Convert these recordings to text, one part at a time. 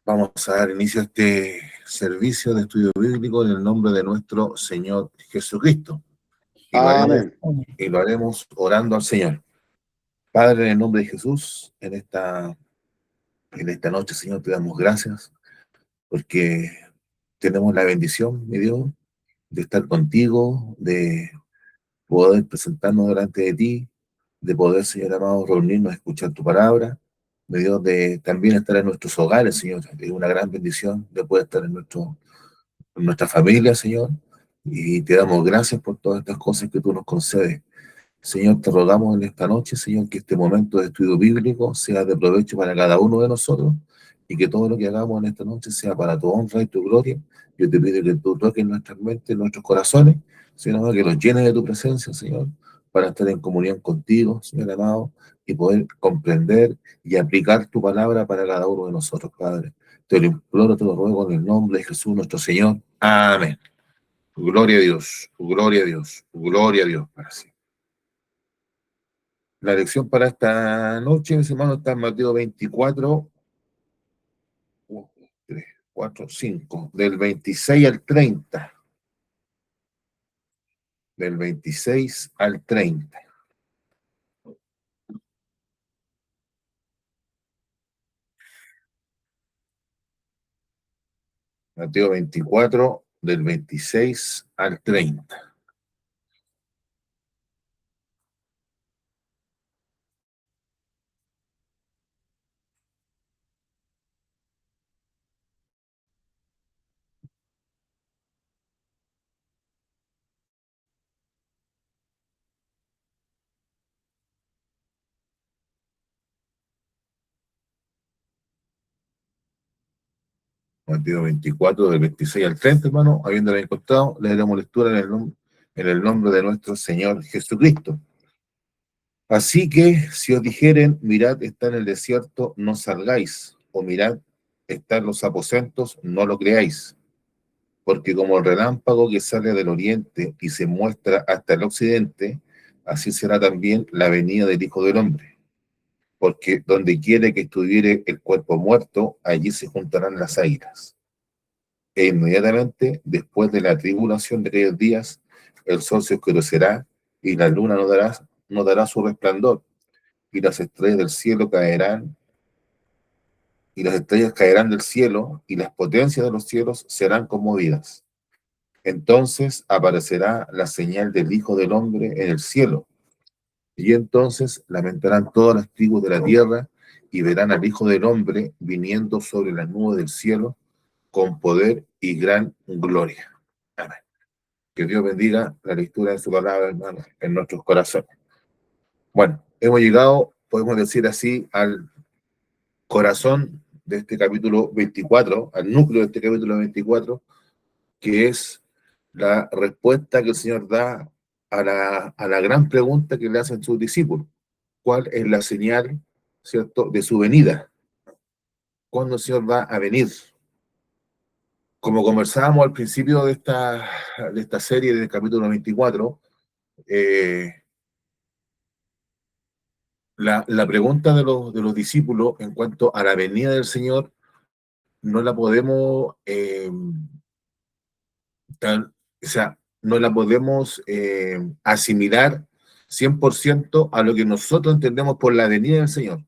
Vamos a dar inicio a este servicio de estudio bíblico en el nombre de nuestro Señor Jesucristo. Amén. Y lo haremos orando al Señor. Padre, en el nombre de Jesús, en esta noche, Señor, te damos gracias porque tenemos la bendición, mi Dios, de estar contigo, de poder presentarnos delante de ti, de poder, Señor amado, reunirnos a escuchar tu palabra, mi Dios, de también estar en nuestros hogares, Señor. Es una gran bendición de poder estar en nuestra familia, Señor, y te damos gracias por todas estas cosas que tú nos concedes. Señor, te rogamos en esta noche, Señor, que este momento de estudio bíblico sea de provecho para cada uno de nosotros y que todo lo que hagamos en esta noche sea para tu honra y tu gloria. Yo te pido que tú toques nuestras mentes, nuestros corazones, Señor, que los llenes de tu presencia, Señor, para estar en comunión contigo, Señor amado, y poder comprender y aplicar tu palabra para cada uno de nosotros, Padre. Te lo imploro, te lo ruego en el nombre de Jesús nuestro Señor. Amén. Gloria a Dios, gloria a Dios, gloria a Dios para siempre. La lección para esta noche, mis hermanos, está en Mateo 24, 1, 3, 4, 5, del 26 al 30. Del 26 al 30. Mateo 24, del 26 al 30. Mateo 24, del 26 al 30, hermano, habiéndolo encontrado, le daremos lectura en el nombre de nuestro Señor Jesucristo. Así que, si os dijeren, mirad, está en el desierto, no salgáis, o mirad, está en los aposentos, no lo creáis. Porque como el relámpago que sale del oriente y se muestra hasta el occidente, así será también la venida del Hijo del Hombre. Porque donde quiere que estuviere el cuerpo muerto, allí se juntarán las águilas. E inmediatamente, después de la tribulación de aquellos días, el sol se oscurecerá y la luna no dará su resplandor, y las estrellas del cielo caerán, y las estrellas caerán del cielo, y las potencias de los cielos serán conmovidas. Entonces aparecerá la señal del Hijo del Hombre en el cielo, y entonces lamentarán todas las tribus de la tierra y verán al Hijo del Hombre viniendo sobre las nubes del cielo con poder y gran gloria. Amén. Que Dios bendiga la lectura de su palabra, hermanos, en nuestros corazones. Bueno, hemos llegado, podemos decir así, al corazón de este capítulo 24, al núcleo de este capítulo 24, que es la respuesta que el Señor da a la gran pregunta que le hacen sus discípulos. ¿Cuál es la señal, cierto, de su venida? ¿Cuándo el Señor va a venir? Como conversábamos al principio de esta serie del capítulo 24, la pregunta de los discípulos en cuanto a la venida del Señor no la podemos o sea, no la podemos asimilar 100% a lo que nosotros entendemos por la venida del Señor.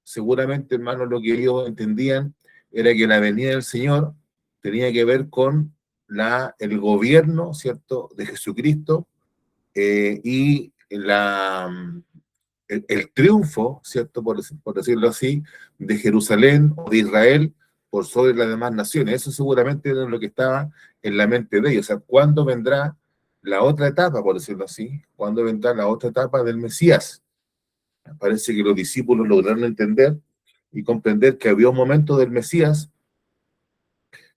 Seguramente, hermanos, lo que ellos entendían era que la venida del Señor tenía que ver con el gobierno, ¿cierto?, de Jesucristo y el triunfo, ¿cierto?, por decirlo así, de Jerusalén o de Israel por sobre las demás naciones. Eso seguramente era lo que estaba en la mente de ellos. O sea, ¿cuándo vendrá la otra etapa, por decirlo así? ¿Cuándo vendrá la otra etapa del Mesías? Parece que los discípulos lograron entender y comprender que había un momento del Mesías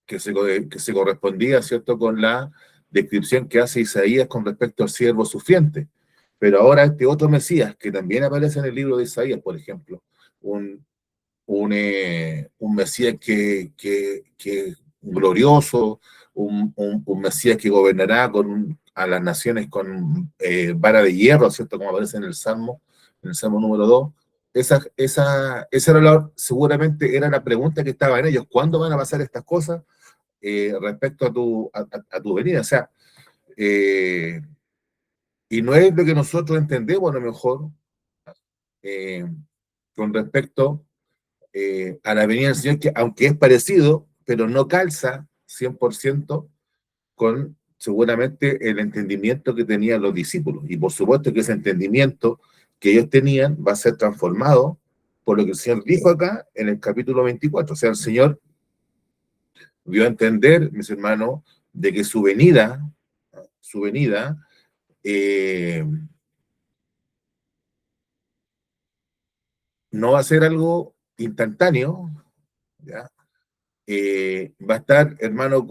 que se correspondía, ¿cierto?, con la descripción que hace Isaías con respecto al siervo sufriente. Pero ahora este otro Mesías, que también aparece en el libro de Isaías, por ejemplo, un Mesías que glorioso, un Mesías que gobernará a las naciones con vara de hierro, ¿cierto?, como aparece en el Salmo número 2, esa era seguramente era la pregunta que estaba en ellos. ¿Cuándo van a pasar estas cosas respecto a tu venida? O sea, eh, y no es lo que nosotros entendemos a lo mejor eh, con respecto a la venida del Señor, que aunque es parecido, pero no calza 100% con seguramente el entendimiento que tenían los discípulos. Y por supuesto que ese entendimiento que ellos tenían va a ser transformado por lo que el Señor dijo acá en el capítulo 24. O sea, el Señor dio a entender, mis hermanos, de que su venida, eh, no va a ser algo instantáneo, ¿ya? Va a estar, hermano,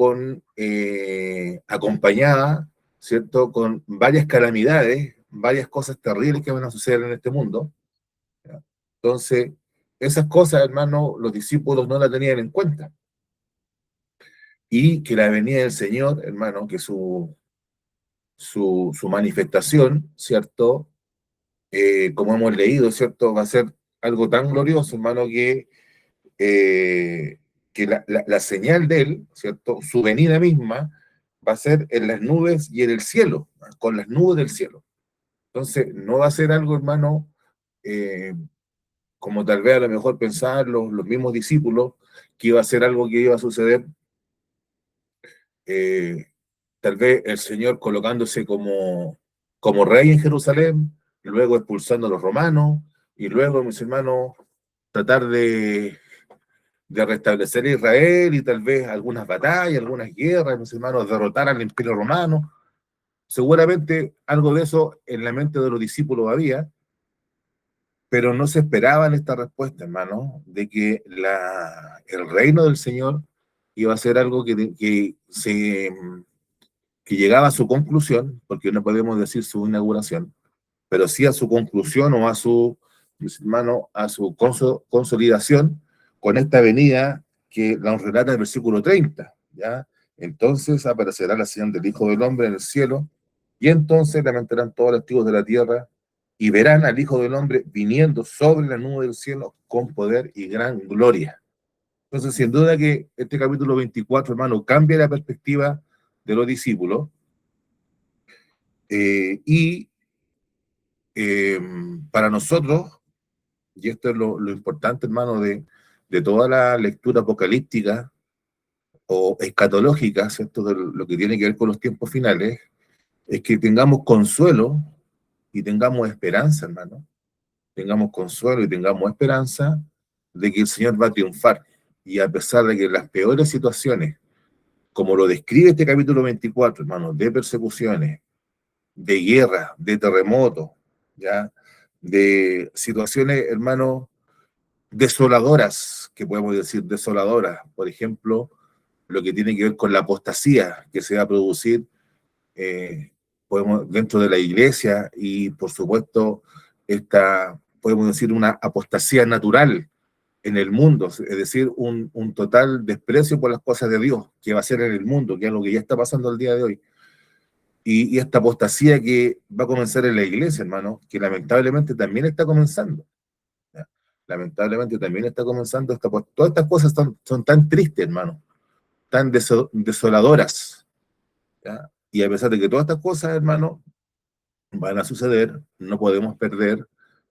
acompañada, ¿cierto? Con varias calamidades, varias cosas terribles que van a suceder en este mundo. ¿Ya? Entonces, esas cosas, hermano, los discípulos no las tenían en cuenta. Y que la venida del Señor, hermano, que su manifestación, ¿cierto? Como hemos leído, ¿cierto? Va a ser algo tan glorioso, hermano, eh, que la señal de él, ¿cierto? Su venida misma va a ser en las nubes y en el cielo, con las nubes del cielo. Entonces, no va a ser algo, hermano, eh, como tal vez a lo mejor pensaban los mismos discípulos, que iba a ser algo que iba a suceder, eh, tal vez el Señor colocándose como rey en Jerusalén, y luego expulsando a los romanos, y luego, mis hermanos, tratar de restablecer a Israel y tal vez algunas batallas, algunas guerras, mis hermanos, derrotar al imperio romano. Seguramente algo de eso en la mente de los discípulos había, pero no se esperaban esta respuesta, hermano, de que el reino del Señor iba a ser algo que llegaba a su conclusión, porque no podemos decir su inauguración, pero sí a su conclusión o mis hermanos, a su consolidación con esta venida que nos relata el versículo 30, ¿ya? Entonces aparecerá la señal del Hijo del Hombre en el cielo, y entonces lamentarán todos los activos de la tierra, y verán al Hijo del Hombre viniendo sobre la nube del cielo con poder y gran gloria. Entonces, sin duda que este capítulo 24, hermano, cambia la perspectiva de los discípulos, y eh, para nosotros, y esto es lo importante, hermano, de toda la lectura apocalíptica o escatológica, ¿cierto? De lo que tiene que ver con los tiempos finales, es que tengamos consuelo y tengamos esperanza, hermano. Tengamos consuelo y tengamos esperanza de que el Señor va a triunfar. Y a pesar de que las peores situaciones, como lo describe este capítulo 24, hermano, de persecuciones, de guerra, de terremotos, ¿ya? De situaciones, hermano, desoladoras, que podemos decir desoladoras. Por ejemplo, lo que tiene que ver con la apostasía que se va a producir dentro de la iglesia y, por supuesto, podemos decir, una apostasía natural en el mundo, es decir, un total desprecio por las cosas de Dios que va a ser en el mundo, que es lo que ya está pasando el día de hoy. Y esta apostasía que va a comenzar en la iglesia, hermano, que lamentablemente también está comenzando. ¿Ya? Lamentablemente también está comenzando todas estas cosas son tan tristes, hermano, tan desoladoras, ¿ya? Y a pesar de que todas estas cosas, hermano, van a suceder, no podemos perder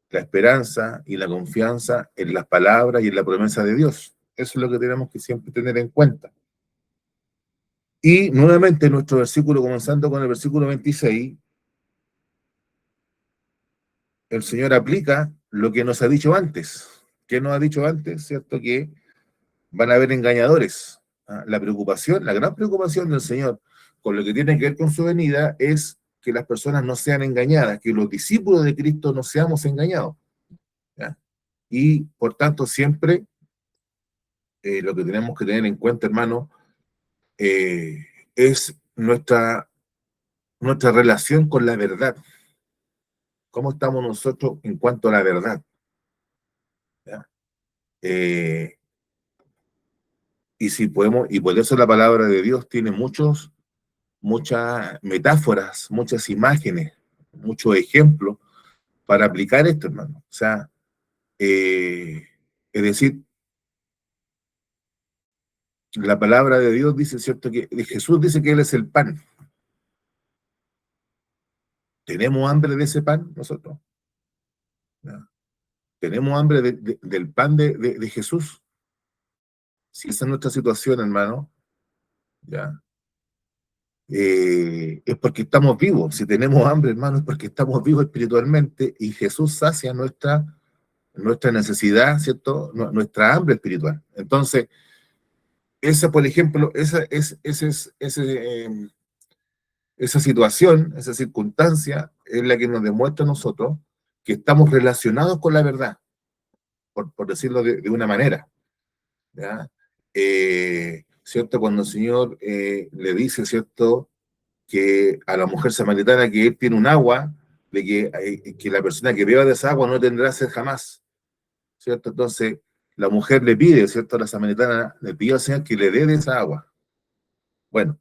la esperanza y la confianza en las palabras y en la promesa de Dios. Eso es lo que tenemos que siempre tener en cuenta. Y nuevamente nuestro versículo, comenzando con el versículo 26, el Señor aplica lo que nos ha dicho antes. ¿Qué nos ha dicho antes? ¿Cierto? Que van a haber engañadores. La preocupación, la gran preocupación del Señor con lo que tiene que ver con su venida es que las personas no sean engañadas, que los discípulos de Cristo no seamos engañados. ¿Ya? Y por tanto, siempre lo que tenemos que tener en cuenta, hermano, eh, es nuestra relación con la verdad. ¿Cómo estamos nosotros en cuanto a la verdad? ¿Ya? Eh, y si podemos, y por eso la palabra de Dios tiene muchas metáforas, muchas imágenes, muchos ejemplos para aplicar esto, hermano. O sea, Es decir, la palabra de Dios dice, ¿cierto? Que Jesús dice que Él es el pan. ¿Tenemos hambre de ese pan nosotros? ¿Ya? ¿Tenemos hambre del pan de Jesús? Si esa es nuestra situación, hermano, ¿ya? Es porque estamos vivos. Si tenemos hambre, hermano, es porque estamos vivos espiritualmente y Jesús sacia nuestra necesidad, ¿cierto? Nuestra hambre espiritual. Entonces, esa, por ejemplo, esa situación, esa circunstancia es la que nos demuestra a nosotros que estamos relacionados con la verdad, por decirlo de una manera, ¿ya? ¿Cierto? Cuando el Señor le dice, ¿cierto?, que a la mujer samaritana que él tiene un agua, de que la persona que beba de esa agua no tendrá sed jamás, ¿cierto? Entonces, la mujer le pide, ¿cierto? La samaritana le pide al Señor que le dé de esa agua. Bueno,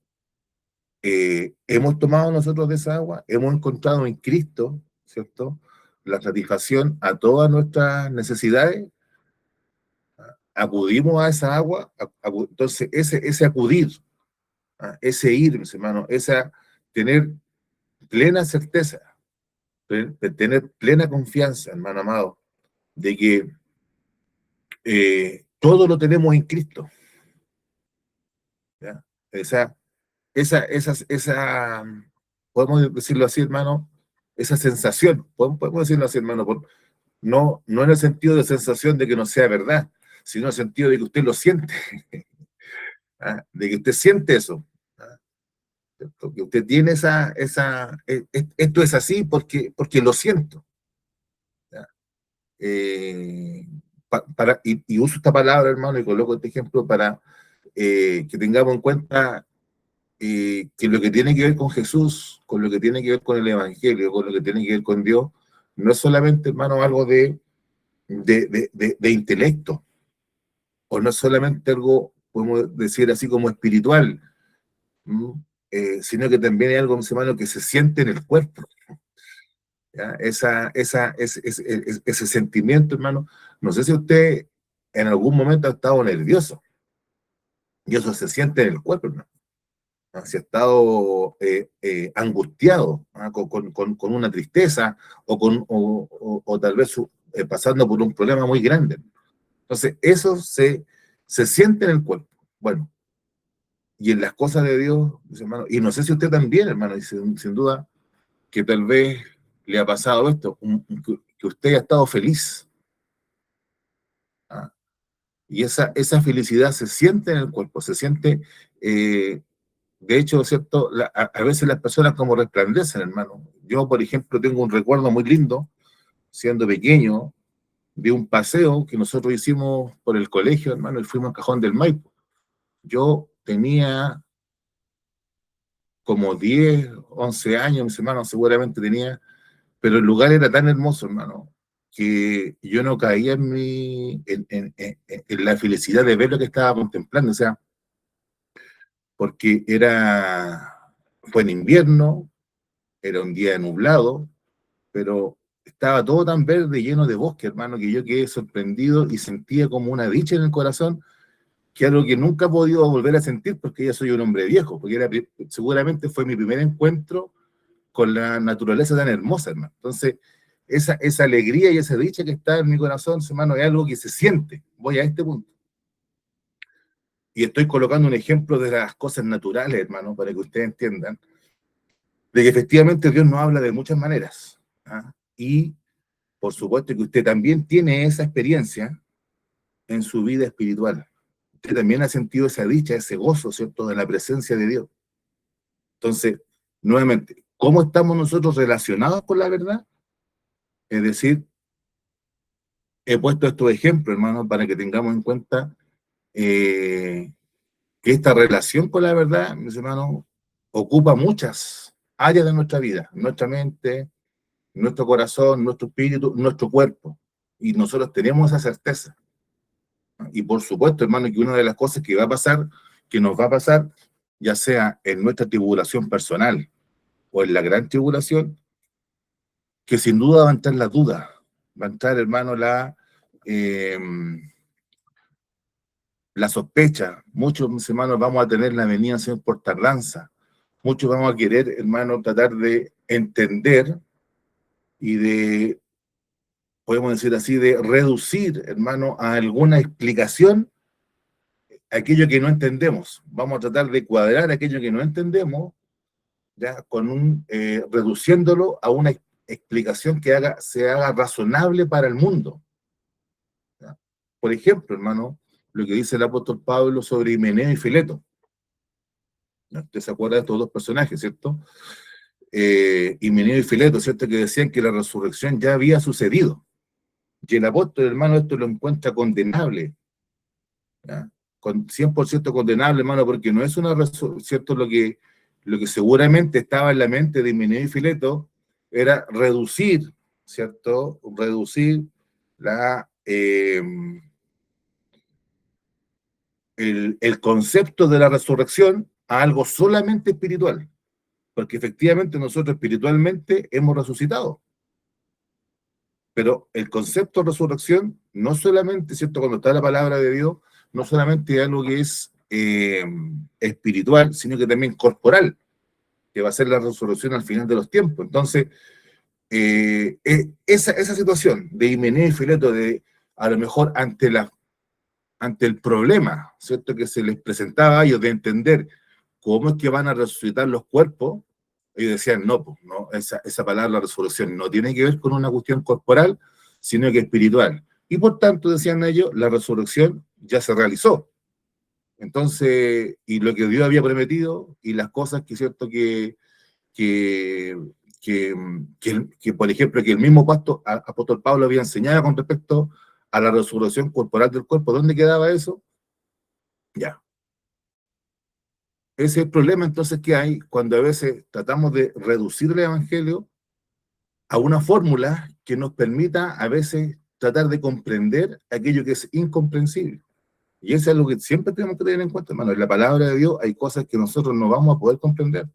hemos tomado nosotros de esa agua, hemos encontrado en Cristo, ¿cierto?, la satisfacción a todas nuestras necesidades, acudimos a esa agua, entonces ese acudir, ese ir, mis hermanos, esa tener plena certeza, de tener plena confianza, hermano amado, de que todo lo tenemos en Cristo, ¿ya? Esa, esa, podemos decirlo así, hermano, esa sensación, podemos decirlo así, hermano, no en el sentido de sensación de que no sea verdad, sino en el sentido de que usted lo siente, ¿ah? De que usted siente eso, ¿ah? Que usted tiene esto es así porque lo siento, ¿ya? Y uso esta palabra, hermano, y coloco este ejemplo para que tengamos en cuenta que lo que tiene que ver con Jesús, con lo que tiene que ver con el Evangelio, con lo que tiene que ver con Dios, no es solamente, hermano, algo de intelecto, o no es solamente algo, podemos decir así, como espiritual, sino que también hay algo, hermano, que se siente en el cuerpo, ¿ya? Ese sentimiento, hermano. No sé si usted en algún momento ha estado nervioso, y eso se siente en el cuerpo, hermano. Si ha estado angustiado, con una tristeza o tal vez pasando por un problema muy grande. Entonces, eso se siente en el cuerpo. Bueno, y en las cosas de Dios, mis hermanos, y no sé si usted también, hermano, y sin duda que tal vez le ha pasado esto, que usted ha estado feliz, ¿ah? Y esa felicidad se siente en el cuerpo, se siente, de hecho, ¿cierto? A veces las personas como resplandecen, hermano. Yo, por ejemplo, tengo un recuerdo muy lindo, siendo pequeño, de un paseo que nosotros hicimos por el colegio, hermano, y fuimos a Cajón del Maipo. Yo tenía como 10, 11 años, mis hermanos seguramente tenía, pero el lugar era tan hermoso, hermano, que yo no caía en la felicidad de ver lo que estaba contemplando, o sea, porque fue en invierno, era un día nublado, pero estaba todo tan verde, lleno de bosque, hermano, que yo quedé sorprendido y sentía como una dicha en el corazón, que es algo que nunca he podido volver a sentir porque ya soy un hombre viejo, porque seguramente fue mi primer encuentro con la naturaleza tan hermosa, hermano. Entonces, esa alegría y esa dicha que está en mi corazón, hermano, es algo que se siente. Voy a este punto. Y estoy colocando un ejemplo de las cosas naturales, hermano, para que ustedes entiendan, de que efectivamente Dios nos habla de muchas maneras, ¿ah? Y por supuesto que usted también tiene esa experiencia en su vida espiritual. Usted también ha sentido esa dicha, ese gozo, ¿cierto?, de la presencia de Dios. Entonces, nuevamente, ¿cómo estamos nosotros relacionados con la verdad? Es decir, he puesto estos ejemplos, hermano, para que tengamos en cuenta que esta relación con la verdad, mis hermanos, ocupa muchas áreas de nuestra vida, nuestra mente, nuestro corazón, nuestro espíritu, nuestro cuerpo. Y nosotros tenemos esa certeza. Y por supuesto, hermano, que una de las cosas que va a pasar, que nos va a pasar, ya sea en nuestra tribulación personal o en la gran tribulación, que sin duda va a entrar la duda, va a entrar, hermano, la sospecha. Muchos hermanos vamos a tener la venida del Señor por tardanza. Muchos vamos a querer, hermano, tratar de entender y de, podemos decir así, de reducir, hermano, a alguna explicación aquello que no entendemos. Vamos a tratar de cuadrar aquello que no entendemos, ya, reduciéndolo a una explicación que se haga razonable para el mundo. ¿Ya? Por ejemplo, hermano, lo que dice el apóstol Pablo sobre Himeneo y Fileto. ¿No? Usted se acuerda de estos dos personajes, ¿cierto? Himeneo y Fileto, ¿cierto? Que decían que la resurrección ya había sucedido. Y el apóstol, hermano, esto lo encuentra condenable. ¿Ya? 100% condenable, hermano, porque no es una resurrección, ¿cierto? Lo que seguramente estaba en la mente de Himeneo y Fileto era reducir, ¿cierto? Reducir el concepto de la resurrección a algo solamente espiritual, porque efectivamente nosotros espiritualmente hemos resucitado, pero el concepto de resurrección no solamente, ¿cierto? Cuando está la palabra de Dios, no solamente es algo que es espiritual, sino que también corporal, que va a ser la resurrección al final de los tiempos. Entonces, esa situación de Himeneo y Fileto, de a lo mejor ante el problema, ¿cierto?, que se les presentaba a ellos de entender cómo es que van a resucitar los cuerpos, ellos decían, no, pues, no, esa palabra, la resurrección, no tiene que ver con una cuestión corporal, sino que espiritual. Y por tanto, decían ellos, la resurrección ya se realizó. Entonces, y lo que Dios había prometido, y las cosas que, ¿cierto?, que, por ejemplo, que el mismo apóstol Pablo había enseñado con respecto a la resurrección corporal del cuerpo. ¿Dónde quedaba eso? Ya. Ese es el problema entonces que hay cuando a veces tratamos de reducir el evangelio a una fórmula que nos permita a veces tratar de comprender aquello que es incomprensible. Y eso es lo que siempre tenemos que tener en cuenta, hermano. En la palabra de Dios hay cosas que nosotros no vamos a poder comprender.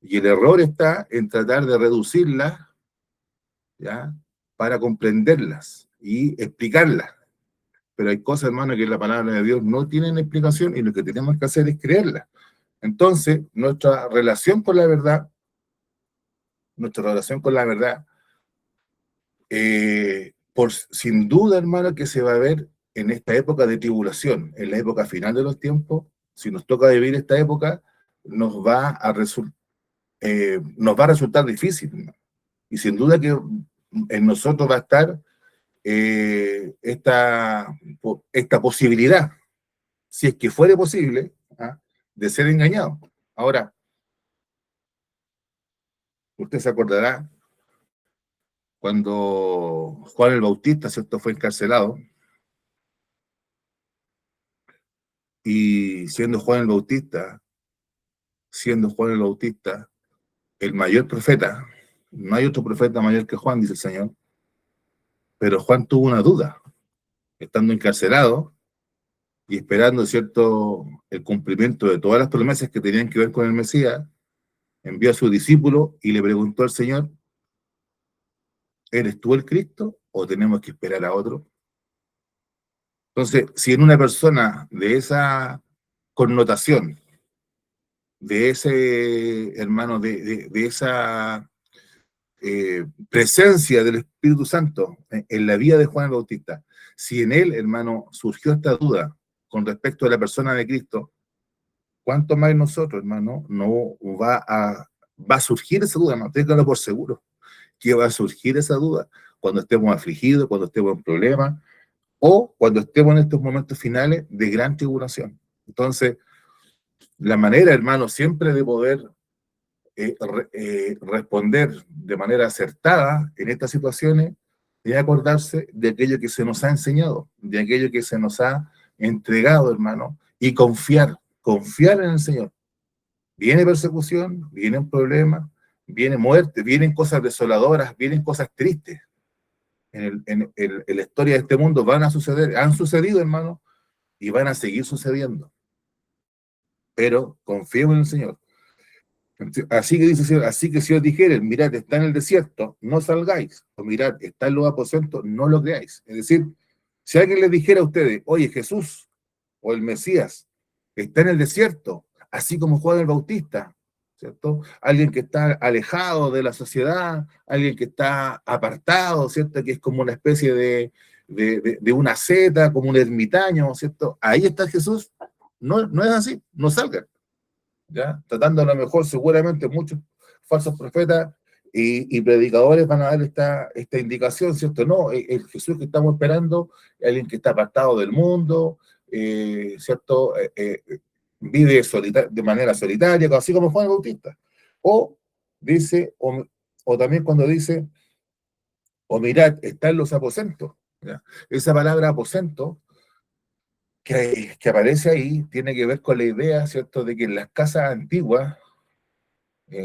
Y el error está en tratar de reducirlas, ¿ya?, para comprenderlas y explicarlas. Pero hay cosas, hermano, que en la palabra de Dios no tienen explicación y lo que tenemos que hacer es creerlas. Entonces, nuestra relación con la verdad, sin duda, hermano, que se va a ver en esta época de tribulación, en la época final de los tiempos. Si nos toca vivir esta época, nos va a resultar difícil, ¿no? Y sin duda que en nosotros va a estar esta posibilidad, si es que fuere posible, ¿ah?, de ser engañado. Ahora, usted se acordará cuando Juan el Bautista, ¿cierto?, fue encarcelado, y siendo Juan el Bautista el mayor profeta, no hay otro profeta mayor que Juan, dice el Señor, pero Juan tuvo una duda, estando encarcelado y esperando, ¿cierto?, el cumplimiento de todas las promesas que tenían que ver con el Mesías. Envió a su discípulo y le preguntó al Señor, ¿eres tú el Cristo o tenemos que esperar a otro? Entonces, si en una persona de esa connotación, de ese, hermano, de esa presencia del Espíritu Santo en la vida de Juan el Bautista, si en él, hermano, surgió esta duda con respecto a la persona de Cristo, ¿cuánto más nosotros, hermano, no va a surgir esa duda? No, téngalo por seguro, que va a surgir esa duda cuando estemos afligidos, cuando estemos en problemas, o cuando estemos en estos momentos finales de gran tribulación. Entonces, la manera, hermano, siempre de poder responder de manera acertada en estas situaciones es acordarse de aquello que se nos ha enseñado, de aquello que se nos ha entregado, hermano, y confiar en el Señor. Viene persecución, vienen problemas, viene muerte, vienen cosas desoladoras, vienen cosas tristes. En la historia de este mundo van a suceder, han sucedido, hermano, y van a seguir sucediendo. Pero confiemos en el Señor. Así que dice el Señor, así que si os dijeren, mirad, está en el desierto, no salgáis, o mirad, está en los aposentos, no lo creáis. Es decir, Si alguien les dijera a ustedes, oye, Jesús o el Mesías está en el desierto, así como Juan el Bautista, ¿cierto? Alguien que está alejado de la sociedad, alguien que está apartado, ¿cierto? Que es como una especie de una seta, como un ermitaño, ¿cierto? Ahí está Jesús. No, no es así, no salgan. ¿Ya? Tratando a lo mejor seguramente muchos falsos profetas y predicadores van a dar esta indicación, ¿cierto? No, el Jesús que estamos esperando es alguien que está apartado del mundo, ¿cierto? Vive de manera solitaria, así como Juan el Bautista. O dice, o también cuando dice, o mirad, está en los aposentos. ¿Ya? Esa palabra aposento que aparece ahí tiene que ver con la idea, ¿cierto?, de que en las casas antiguas,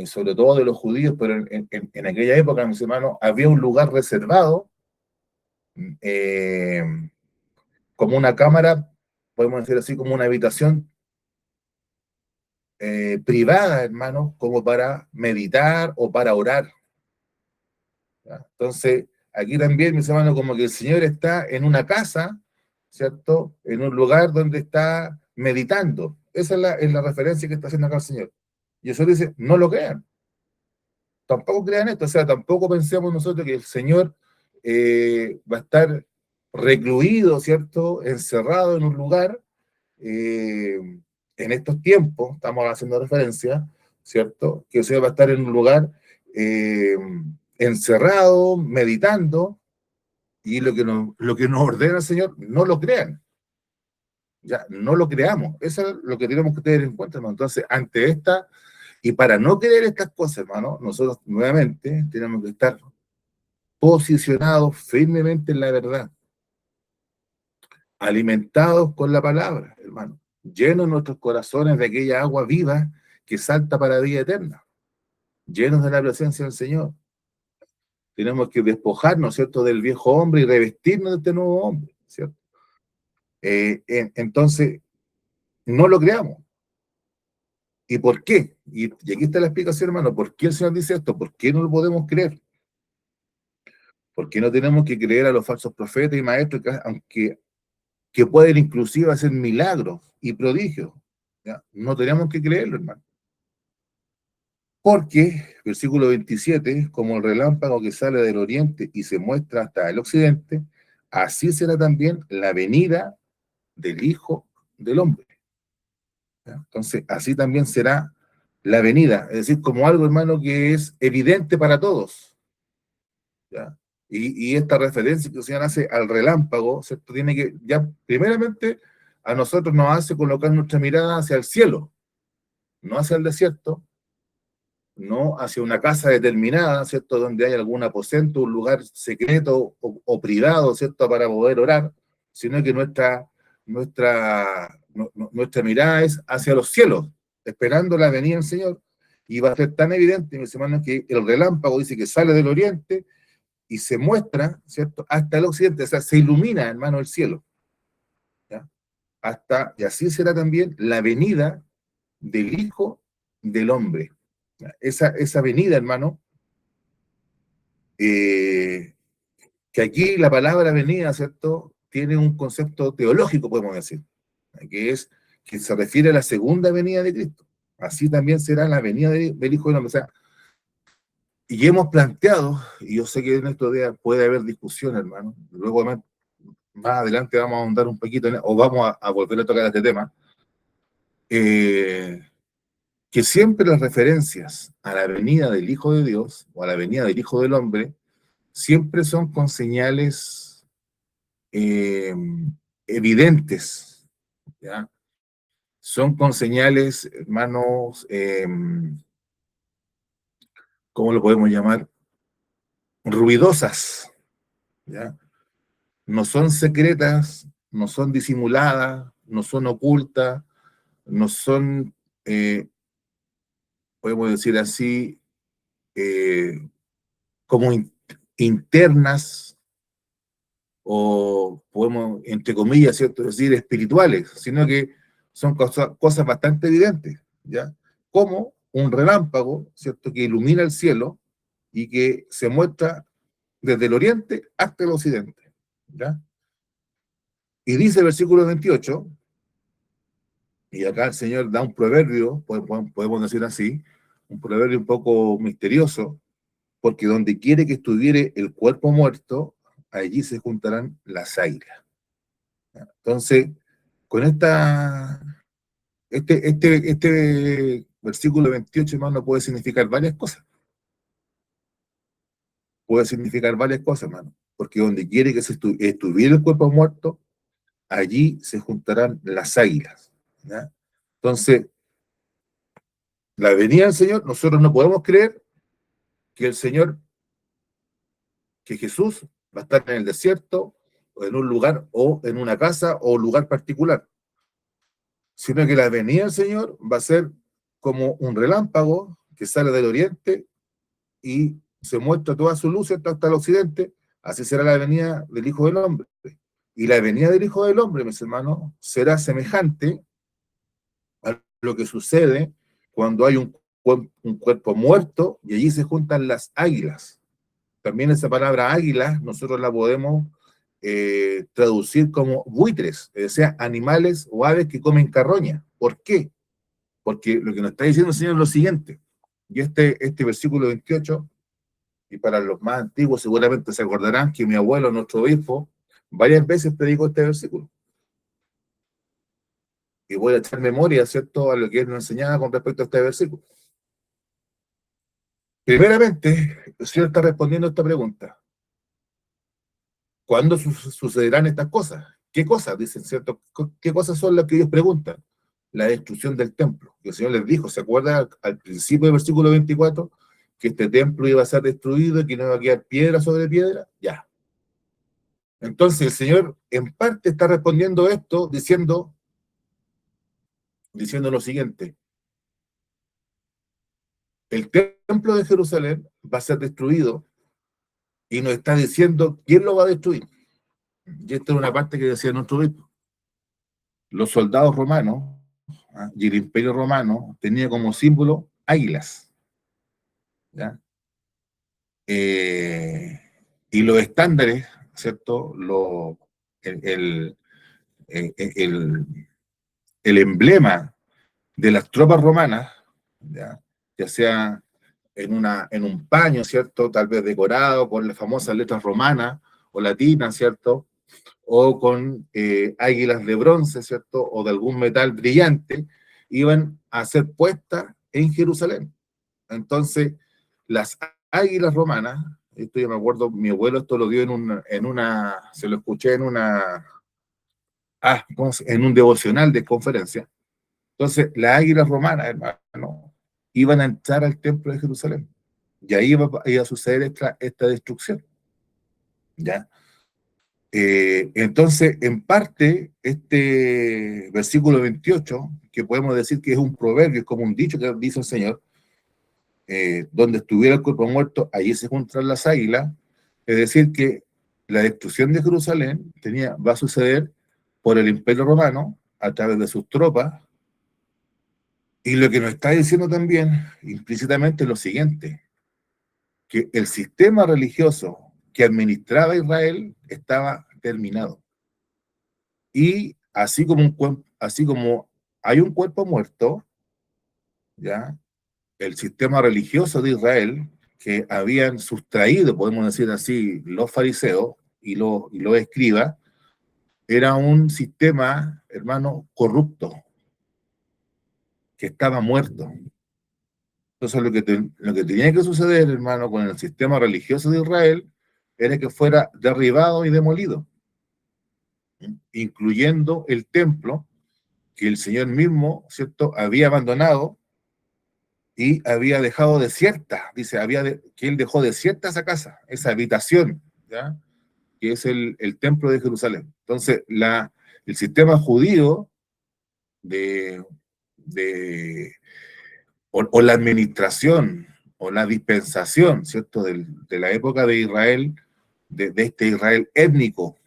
sobre todo de los judíos, pero en aquella época, mis hermanos, había un lugar reservado, eh, como una cámara, podemos decir así, como una habitación privada, hermanos, como para meditar o para orar. ¿Ya? Entonces, aquí también, mis hermanos, como que el Señor está en una casa, ¿cierto? En un lugar donde está meditando. Esa es la referencia que está haciendo acá el Señor. Y eso dice, no lo crean. Tampoco crean esto, o sea, tampoco pensemos nosotros que el Señor va a estar recluido, ¿cierto? Encerrado en un lugar, eh, en estos tiempos, estamos haciendo referencia, ¿cierto? Que el Señor va a estar en un lugar eh, encerrado, meditando, y lo que nos ordena el Señor, no lo crean, ya, no lo creamos. Eso es lo que tenemos que tener en cuenta, hermano. Entonces, ante esta, y para no creer estas cosas, hermano, nosotros nuevamente tenemos que estar posicionados firmemente en la verdad, alimentados con la palabra, hermano, llenos nuestros corazones de aquella agua viva que salta para vida eterna, llenos de la presencia del Señor. Tenemos que despojarnos, ¿cierto?, del viejo hombre y revestirnos de este nuevo hombre, ¿cierto? Entonces, no lo creamos. ¿Y por qué? Y aquí está la explicación, hermano. ¿Por qué el Señor dice esto? ¿Por qué no lo podemos creer? ¿Por qué no tenemos que creer a los falsos profetas y maestros que pueden inclusive hacer milagros y prodigios? ¿Ya? No tenemos que creerlo, hermano. Porque, versículo 27, como el relámpago que sale del oriente y se muestra hasta el occidente, así será también la venida del Hijo del Hombre. ¿Ya? Entonces, así también será la venida, es decir, como algo, hermano, que es evidente para todos. ¿Ya? Y esta referencia que el Señor hace al relámpago, ¿cierto? Tiene que, ya, primeramente, a nosotros nos hace colocar nuestra mirada hacia el cielo, no hacia el desierto, no hacia una casa determinada, ¿cierto? Donde hay algún aposento, un lugar secreto o privado, ¿cierto? Para poder orar, sino que nuestra mirada es hacia los cielos, esperando la venida del Señor. Y va a ser tan evidente, mis hermanos, que el relámpago dice que sale del oriente y se muestra, ¿cierto?, hasta el occidente, o sea, se ilumina, hermano, el cielo. ¿Ya? Y así será también la venida del Hijo del Hombre. Esa venida, hermano, eh, que aquí la palabra venida, ¿cierto?, tiene un concepto teológico, podemos decir, que es que se refiere a la segunda venida de Cristo. Así también será la venida del Hijo del Hombre. O sea, y hemos planteado, y yo sé que en estos días puede haber discusión, hermano, luego más adelante vamos a ahondar un poquito, o vamos a volver a tocar este tema, eh, que siempre las referencias a la venida del Hijo de Dios o a la venida del Hijo del Hombre siempre son con señales eh, evidentes, ¿ya? Son con señales, hermanos, ¿cómo lo podemos llamar? Ruidosas, ¿ya? No son secretas, no son disimuladas, no son ocultas, no son, eh, podemos decir así, eh, como internas o podemos, entre comillas, ¿cierto?, decir espirituales, sino que son cosas bastante evidentes, ¿ya? Como un relámpago, ¿cierto?, que ilumina el cielo y que se muestra desde el oriente hasta el occidente, ¿ya? Y dice el versículo 28, y acá el Señor da un proverbio, podemos decir así, un proverbio un poco misterioso, porque donde quiere que estuviere el cuerpo muerto, allí se juntarán las águilas. Entonces, con este versículo 28, hermano, puede significar varias cosas. Puede significar varias cosas, hermano. Porque donde quiere que estuviera el cuerpo muerto, allí se juntarán las águilas. ¿Ya? Entonces, la venida del Señor, nosotros no podemos creer que el Señor, que Jesús va a estar en el desierto, o en un lugar, o en una casa, o lugar particular, sino que la venida del Señor va a ser como un relámpago que sale del oriente y se muestra toda su luz hasta el occidente. Así será la venida del Hijo del Hombre. Y la venida del Hijo del Hombre, mis hermanos, será semejante a lo que sucede cuando hay un cuerpo muerto y allí se juntan las águilas. También esa palabra águila nosotros la podemos traducir como buitres, o sea, animales o aves que comen carroña. ¿Por qué? Porque lo que nos está diciendo el Señor es lo siguiente, y este versículo 28, y para los más antiguos seguramente se acordarán que mi abuelo, nuestro obispo, varias veces predicó este versículo. Y voy a echar memoria, ¿cierto?, a lo que él nos enseñaba con respecto a este versículo. Primeramente, el Señor está respondiendo a esta pregunta. ¿Cuándo sucederán estas cosas? ¿Qué cosas? Dicen, ¿cierto? ¿Qué cosas son las que ellos preguntan? La destrucción del templo. Y el Señor les dijo, ¿se acuerda al principio del versículo 24? Que este templo iba a ser destruido y que no iba a quedar piedra sobre piedra. Ya. Entonces el Señor en parte está respondiendo esto diciendo lo siguiente. El templo de Jerusalén va a ser destruido y nos está diciendo quién lo va a destruir. Y esta es una parte que decía nuestro obispo. Los soldados romanos y el imperio romano tenía como símbolo águilas. ¿Ya? Y los estándares, ¿cierto? El, el, el, el emblema de las tropas romanas, ya sea en un paño, ¿cierto? Tal vez decorado con las famosas letras romanas o latinas, ¿cierto? O con águilas de bronce, ¿cierto? O de algún metal brillante, iban a ser puestas en Jerusalén. Entonces, las águilas romanas, esto yo me acuerdo, mi abuelo esto lo dio se lo escuché en un devocional de conferencia. Entonces, las águilas romanas, hermano, iban a entrar al templo de Jerusalén. Y ahí iba a suceder esta destrucción. ¿Ya? Entonces, en parte, este versículo 28, que podemos decir que es un proverbio, es como un dicho que dice el Señor, donde estuviera el cuerpo muerto, allí se juntan las águilas, es decir, que la destrucción de Jerusalén va a suceder por el Imperio Romano, a través de sus tropas, y lo que nos está diciendo también implícitamente es lo siguiente, que el sistema religioso que administraba Israel estaba terminado. Y así como hay un cuerpo muerto, ¿ya? El sistema religioso de Israel, que habían sustraído, podemos decir así, los fariseos y los escribas, era un sistema, hermano, corrupto, que estaba muerto. Entonces lo que tenía que suceder, hermano, con el sistema religioso de Israel, era que fuera derribado y demolido, incluyendo el templo que el Señor mismo, ¿cierto?, había abandonado y había dejado desierta, dice, que él dejó desierta esa casa, esa habitación, ¿ya? Que es el templo de Jerusalén. Entonces, el sistema judío de, de o la administración o la dispensación, ¿cierto?, de la época de Israel, de este Israel étnico,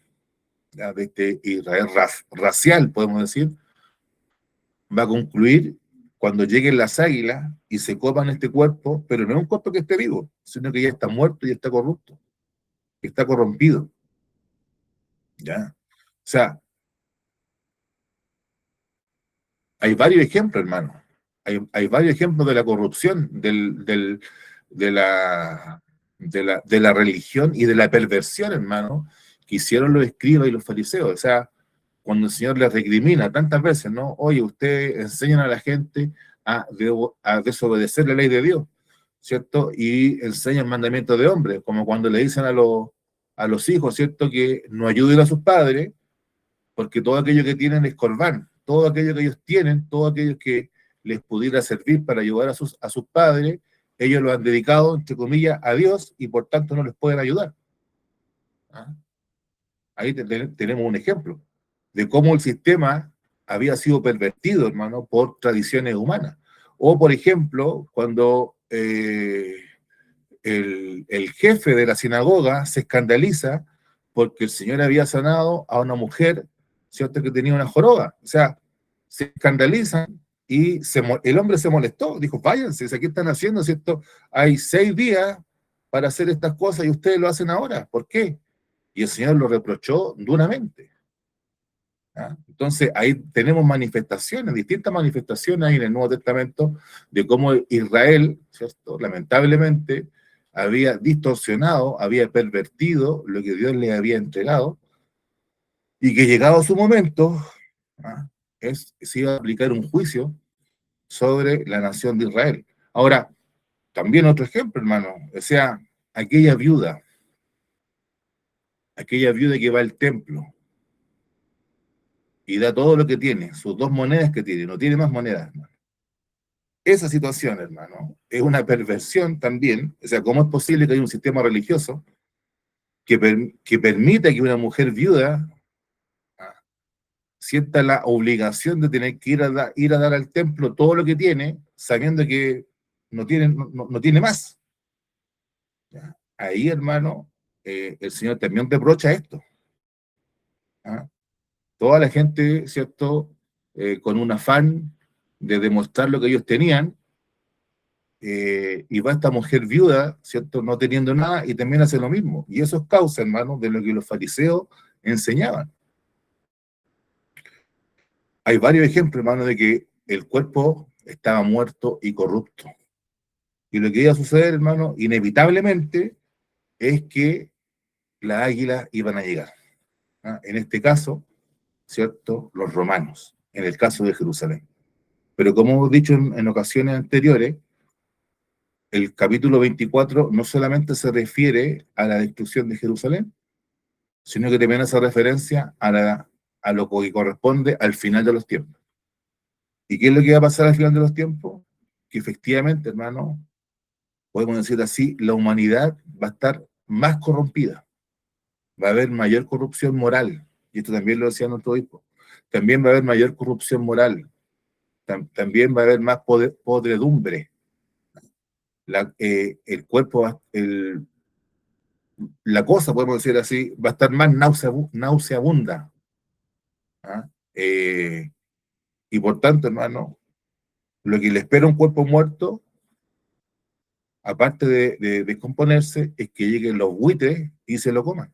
¿ya? De este Israel racial, podemos decir, va a concluir cuando lleguen las águilas y se copan este cuerpo, pero no es un cuerpo que esté vivo, sino que ya está muerto y está corrupto, que está corrompido. ¿Ya? O sea, hay varios ejemplos, hermano. Hay varios ejemplos de la corrupción, de la religión y de la perversión, hermano, que hicieron los escribas y los fariseos. O sea, cuando el Señor les recrimina tantas veces, ¿no? Oye, ustedes enseñan a la gente a desobedecer la ley de Dios, ¿cierto? Y enseñan mandamientos de hombres, como cuando le dicen a los hijos, ¿cierto? Que no ayuden a sus padres, porque todo aquello que tienen es corbán, todo aquello que ellos tienen, todo aquello que les pudiera servir para ayudar a sus padres, ellos lo han dedicado, entre comillas, a Dios y por tanto no les pueden ayudar. ¿Ah? Ahí tenemos un ejemplo de cómo el sistema había sido pervertido, hermano, por tradiciones humanas. O, por ejemplo, cuando el jefe de la sinagoga se escandaliza porque el Señor había sanado a una mujer, ¿cierto?, que tenía una joroba. O sea, se escandalizan y el hombre se molestó, dijo, váyanse, ¿qué están haciendo, cierto? Hay 6 días para hacer estas cosas y ustedes lo hacen ahora. ¿Por qué? Y el Señor lo reprochó duramente. ¿Ah? Entonces, ahí tenemos manifestaciones, distintas manifestaciones ahí en el Nuevo Testamento de cómo Israel, ¿cierto?, lamentablemente, había distorsionado, había pervertido lo que Dios le había entregado y que llegado su momento, ¿ah?, se iba a aplicar un juicio sobre la nación de Israel. Ahora, también otro ejemplo, hermano, o sea, aquella viuda que va al templo y da todo lo que tiene, sus 2 monedas que tiene, no tiene más monedas, hermano. Esa situación, hermano, es una perversión también. O sea, ¿cómo es posible que haya un sistema religioso que permita que una mujer viuda sienta la obligación de tener que ir a dar al templo todo lo que tiene, sabiendo que no tiene más? ¿Ya? Ahí, hermano, el Señor también reprocha esto. ¿Ah? Toda la gente, ¿cierto?, con un afán de demostrar lo que ellos tenían, y va esta mujer viuda, ¿cierto?, no teniendo nada, y también hace lo mismo. Y eso es causa, hermano, de lo que los fariseos enseñaban. Hay varios ejemplos, hermano, de que el cuerpo estaba muerto y corrupto. Y lo que iba a suceder, hermano, inevitablemente, es que las águilas iban a llegar. ¿Ah? En este caso, ¿cierto?, los romanos, en el caso de Jerusalén. Pero como hemos dicho en ocasiones anteriores, el capítulo 24 no solamente se refiere a la destrucción de Jerusalén, sino que también hace referencia a lo que corresponde al final de los tiempos. ¿Y qué es lo que va a pasar al final de los tiempos? Que efectivamente, hermano, podemos decir así, la humanidad va a estar más corrompida, va a haber mayor corrupción moral, y esto también lo decía nuestro obispo, también va a haber mayor corrupción moral, también va a haber más podredumbre, el cuerpo, la cosa, podemos decir así, va a estar más nauseabunda. ¿Ah? Y por tanto, hermano, lo que le espera a un cuerpo muerto, aparte de descomponerse, es que lleguen los buitres y se lo coman.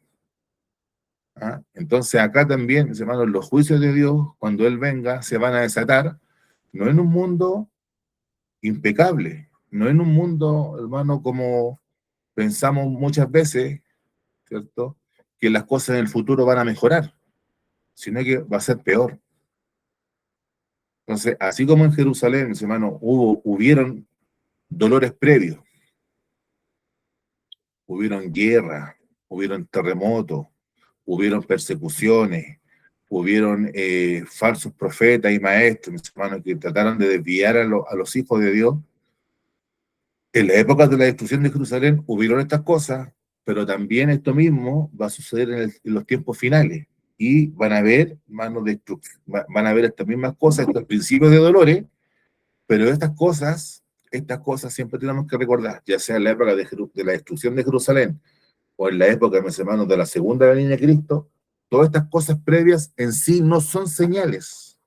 ¿Ah? Entonces acá también, hermano, los juicios de Dios, cuando Él venga, se van a desatar, no en un mundo impecable, no en un mundo, hermano, como pensamos muchas veces, ¿cierto?, que las cosas en el futuro van a mejorar, sino que va a ser peor. Entonces, así como en Jerusalén, hermano, hubieron dolores previos, hubieron guerra, hubieron terremotos, hubieron persecuciones, hubieron falsos profetas y maestros, mis hermanos, que trataron de desviar a los hijos de Dios. En la época de la destrucción de Jerusalén hubieron estas cosas, pero también esto mismo va a suceder en los tiempos finales. Y van a haber, hermanos, van a haber estas mismas cosas, estos principios de dolores, pero estas cosas siempre tenemos que recordar, ya sea en la época de la destrucción de Jerusalén o en la época, mis hermanos, de la segunda venida de Cristo, todas estas cosas previas en sí no son señales,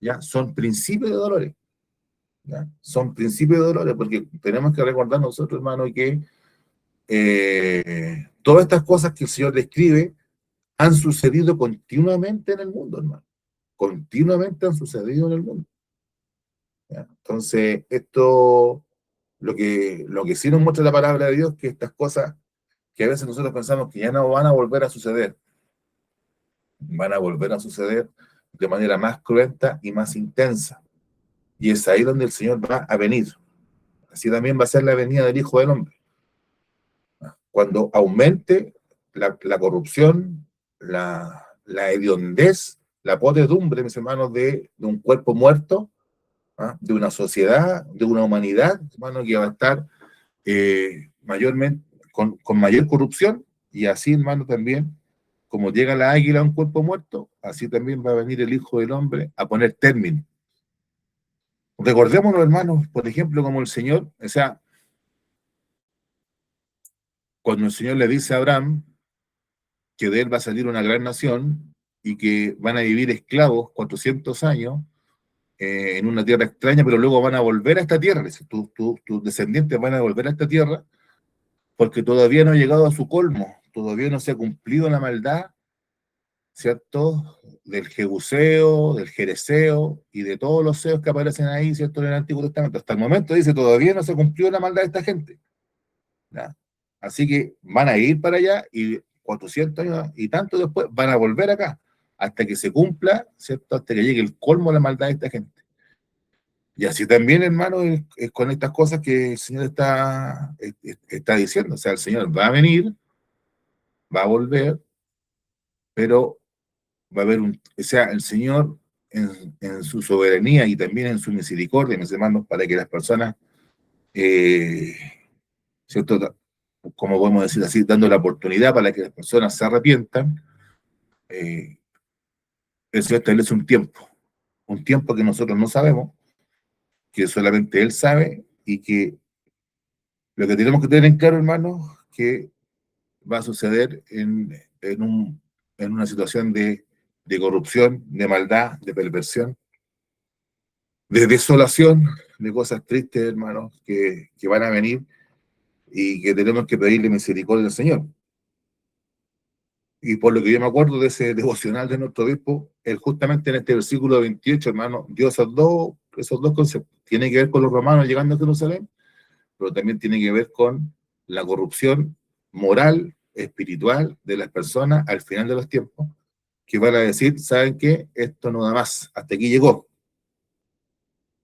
¿ya? Son principios de dolores, ¿ya? Son principios de dolores, porque tenemos que recordar nosotros, hermano, que todas estas cosas que el Señor describe han sucedido continuamente en el mundo, hermano. Continuamente han sucedido en el mundo. ¿Ya? Entonces, esto, lo que sí nos muestra la palabra de Dios, que estas cosas que a veces nosotros pensamos que ya no van a volver a suceder, van a volver a suceder de manera más cruenta y más intensa. Y es ahí donde el Señor va a venir. Así también va a ser la venida del Hijo del Hombre. Cuando aumente la corrupción, la hediondez, la podredumbre, mis hermanos, de un cuerpo muerto, ¿ah? De una sociedad, de una humanidad, hermano, que va a estar mayormente con mayor corrupción, y así, hermano, también, como llega la águila a un cuerpo muerto, así también va a venir el Hijo del Hombre a poner término. Recordémonos, hermanos, por ejemplo, como el Señor, o sea, cuando el Señor le dice a Abraham que de él va a salir una gran nación y que van a vivir esclavos 400 años en una tierra extraña, pero luego van a volver a esta tierra, tus descendientes van a volver a esta tierra, porque todavía no ha llegado a su colmo, todavía no se ha cumplido la maldad, ¿cierto? Del Jebuseo, del Jereseo y de todos los seos que aparecen ahí, ¿cierto? En el Antiguo Testamento. Hasta el momento dice, todavía no se cumplió la maldad de esta gente. ¿Ya? Así que van a ir para allá y 400 años y tanto después van a volver acá, hasta que se cumpla, ¿cierto? Hasta que llegue el colmo de la maldad de esta gente. Y así también, hermano, es con estas cosas que el Señor está diciendo. O sea, el Señor va a venir, va a volver, pero va a haber o sea, el Señor en su soberanía y también en su misericordia, mis hermanos, para que las personas, eh, ¿cierto? Como podemos decir así, dando la oportunidad para que las personas se arrepientan, eh, el Señor establece un tiempo que nosotros no sabemos, que solamente Él sabe, y que lo que tenemos que tener en claro, hermanos, que va a suceder en una situación de corrupción, de maldad, de perversión, de desolación, de cosas tristes, hermanos, que van a venir y que tenemos que pedirle misericordia al Señor. Y por lo que yo me acuerdo de ese devocional de nuestro obispo, él justamente en este versículo 28, hermano, dio esos dos conceptos. Tiene que ver con los romanos llegando a Jerusalén, pero también tiene que ver con la corrupción moral, espiritual de las personas al final de los tiempos, que van a decir, ¿saben qué? Esto no da más, hasta aquí llegó.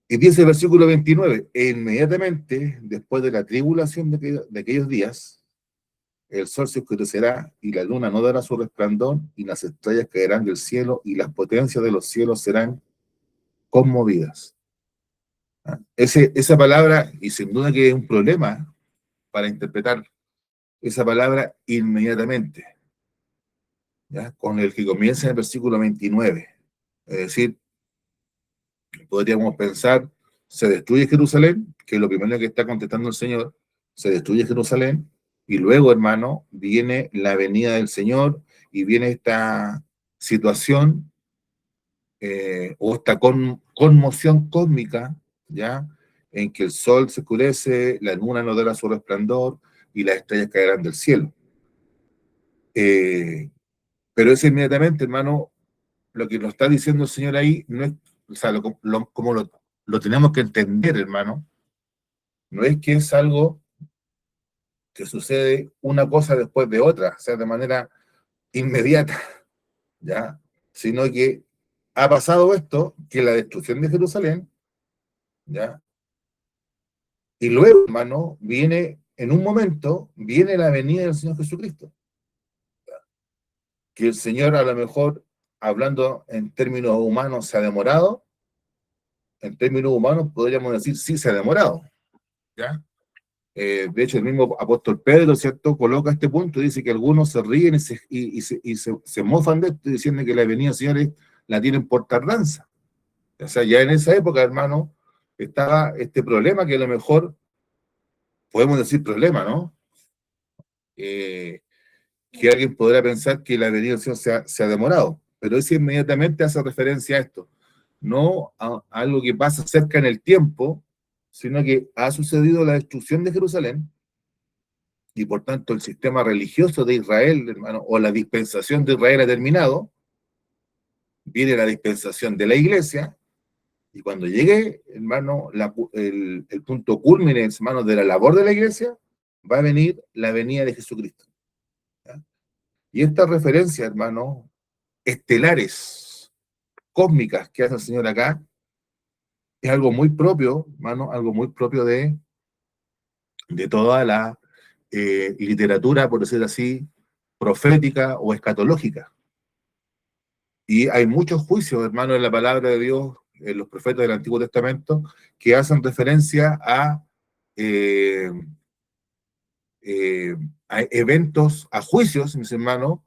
Y dice el versículo 29, e inmediatamente después de la tribulación de aquellos días, el sol se oscurecerá y la luna no dará su resplandor y las estrellas caerán del cielo y las potencias de los cielos serán conmovidas. ¿Ah? Esa palabra, y sin duda que es un problema para interpretar esa palabra inmediatamente, ¿ya? Con el que comienza en el versículo 29. Es decir, podríamos pensar, se destruye Jerusalén, que es lo primero que está contestando el Señor, se destruye Jerusalén, y luego, hermano, viene la venida del Señor y viene esta situación o esta conmoción cósmica, ¿ya? En que el sol se oscurece, la luna no dará su resplandor y las estrellas caerán del cielo. Eh, pero es inmediatamente, hermano, lo que nos está diciendo el Señor ahí, no es, o sea, como lo tenemos que entender, hermano, no es que es algo que sucede una cosa después de otra, o sea, de manera inmediata, ¿ya? Sino que ha pasado esto, que la destrucción de Jerusalén, ¿ya? Y luego, hermano, viene, en un momento, viene la venida del Señor Jesucristo, que el Señor a lo mejor, hablando en términos humanos, se ha demorado, en términos humanos podríamos decir sí se ha demorado, ¿ya? De hecho, el mismo apóstol Pedro, ¿cierto?, coloca este punto, dice que algunos se ríen y se mofan de esto, diciendo que la venida del Señor la tienen por tardanza. O sea, ya en esa época, hermano, estaba este problema que a lo mejor podemos decir problema, ¿no? Que alguien podrá pensar que la venida del Señor se ha demorado, pero eso inmediatamente hace referencia a esto, no a algo que pasa cerca en el tiempo, sino que ha sucedido la destrucción de Jerusalén, y por tanto el sistema religioso de Israel, hermano, o la dispensación de Israel ha terminado, viene la dispensación de la iglesia, Y cuando llegue, hermano, el punto culmine, hermano, de la labor de la iglesia, va a venir la venida de Jesucristo. ¿Ya? Y estas referencias, hermano, estelares, cósmicas que hace el Señor acá, es algo muy propio, hermano, algo muy propio de toda la literatura, por decir así, profética o escatológica. Y hay muchos juicios, hermano, en la palabra de Dios, en los profetas del Antiguo Testamento, que hacen referencia eh, a eventos, a juicios, mis hermanos,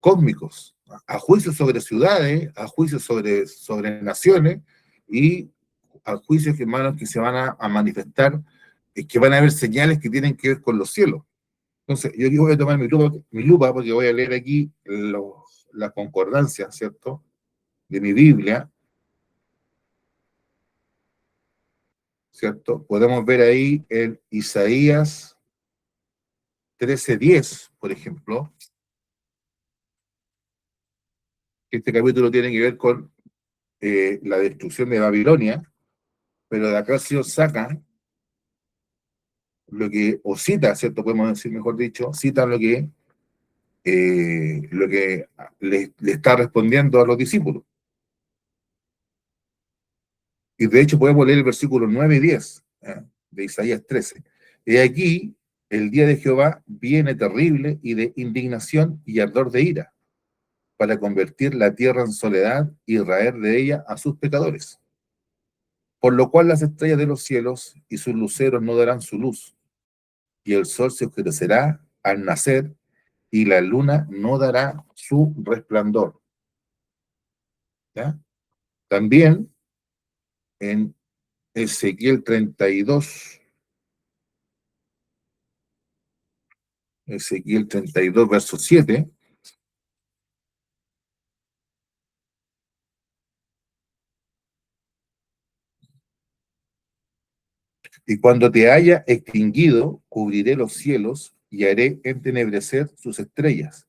cósmicos, a juicios sobre ciudades, a juicios sobre naciones y a juicios, hermanos, que se van a manifestar, que van a haber señales que tienen que ver con los cielos. Entonces, yo aquí voy a tomar mi lupa porque voy a leer aquí la concordancia, ¿cierto?, de mi Biblia, ¿cierto? Podemos ver ahí en Isaías 13:10, por ejemplo, que este capítulo tiene que ver con la destrucción de Babilonia, pero de acá se saca lo que, o cita, ¿cierto? Podemos decir, mejor dicho, cita lo que le está respondiendo a los discípulos. Y de hecho podemos leer el versículo 9 y 10 de Isaías 13. Y aquí el día de Jehová viene terrible y de indignación y ardor de ira, para convertir la tierra en soledad y raer de ella a sus pecadores. Por lo cual las estrellas de los cielos y sus luceros no darán su luz, y el sol se oscurecerá al nacer, y la luna no dará su resplandor. ¿Ya? También en Ezequiel 32, Ezequiel 32, verso 7, y cuando te haya extinguido, cubriré los cielos y haré entenebrecer sus estrellas.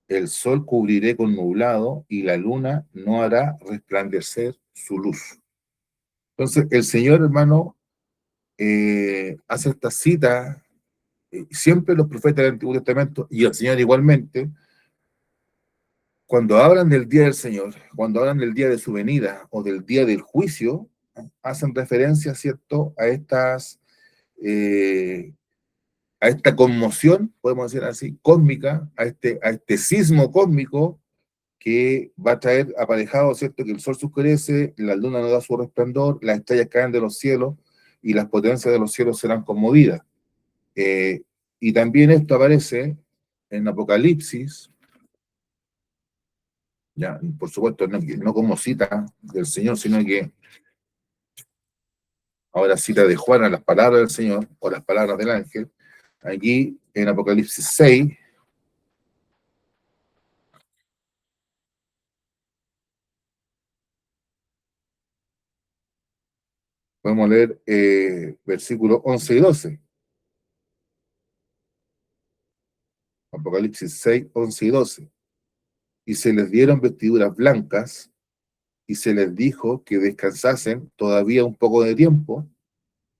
El sol cubriré con nublado y la luna no hará resplandecer su luz. Entonces, el Señor, hermano, hace esta cita, siempre los profetas del Antiguo Testamento y el Señor igualmente, cuando hablan del día del Señor, cuando hablan del día de su venida o del día del juicio, hacen referencia, ¿cierto?, eh, a esta conmoción, podemos decir así, cósmica, a este sismo cósmico que va a traer aparejado, ¿cierto?, que el sol se oscurece, la luna no da su resplandor, las estrellas caen de los cielos y las potencias de los cielos serán conmovidas. Eh, y también esto aparece en Apocalipsis, ya, por supuesto, no como cita del Señor, sino que ahora cita de Juan a las palabras del Señor o las palabras del ángel. Aquí en Apocalipsis 6, podemos leer versículos 11 y 12. Apocalipsis 6, 11 y 12. Y se les dieron vestiduras blancas y se les dijo que descansasen todavía un poco de tiempo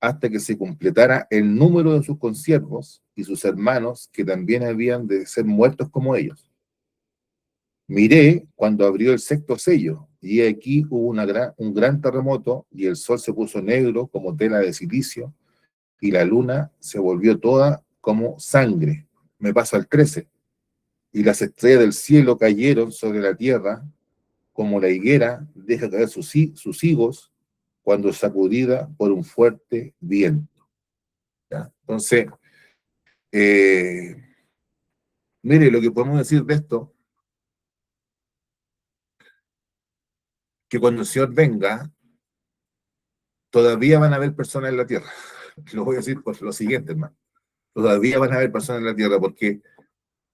hasta que se completara el número de sus consiervos y sus hermanos que también habían de ser muertos como ellos. Miré cuando abrió el sexto sello, y aquí hubo un gran terremoto, y el sol se puso negro como tela de silicio, y la luna se volvió toda como sangre. Me paso al 13. Y las estrellas del cielo cayeron sobre la tierra, como la higuera deja caer sus higos cuando es sacudida por un fuerte viento. ¿Ya? Entonces, eh, mire, lo que podemos decir de esto, que cuando el Señor venga, todavía van a haber personas en la tierra. Lo voy a decir por lo siguiente, hermano. Todavía van a haber personas en la tierra porque,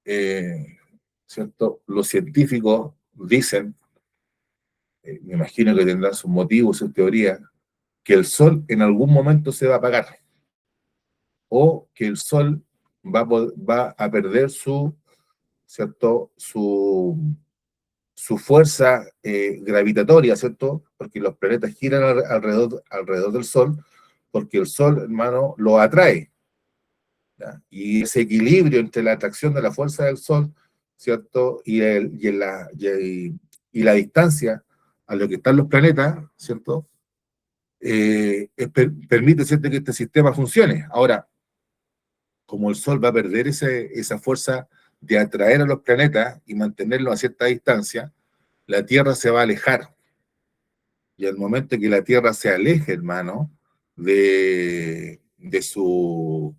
eh, ¿cierto? Los científicos dicen, me imagino que tendrán sus motivos, sus teorías, que el sol en algún momento se va a apagar o que el sol va a perder ¿cierto? su fuerza gravitatoria, ¿cierto? Porque los planetas giran alrededor del Sol, porque el Sol, hermano, lo atrae. ¿Ya? Y ese equilibrio entre la atracción de la fuerza del Sol, ¿cierto? Y la distancia a lo que están los planetas, ¿cierto? Permite, ¿cierto?, que este sistema funcione. Ahora, como el Sol va a perder esa fuerza de atraer a los planetas y mantenerlos a cierta distancia, la Tierra se va a alejar. Y al momento que la Tierra se aleje, hermano, de su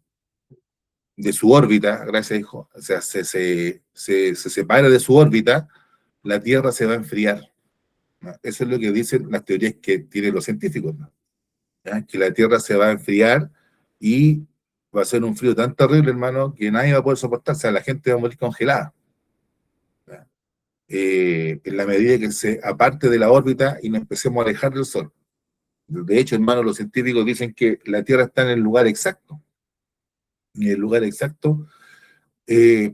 órbita, gracias, hijo, o sea, se separa de su órbita, la Tierra se va a enfriar, ¿no? Eso es lo que dicen las teorías que tienen los científicos, ¿no? ¿Ya? Que la Tierra se va a enfriar y va a ser un frío tan terrible, hermano, que nadie va a poder soportarse, o sea, la gente va a morir congelada. ¿Ya? En la medida que se aparte de la órbita y nos empecemos a alejar del Sol. De hecho, hermano, los científicos dicen que la Tierra está en el lugar exacto,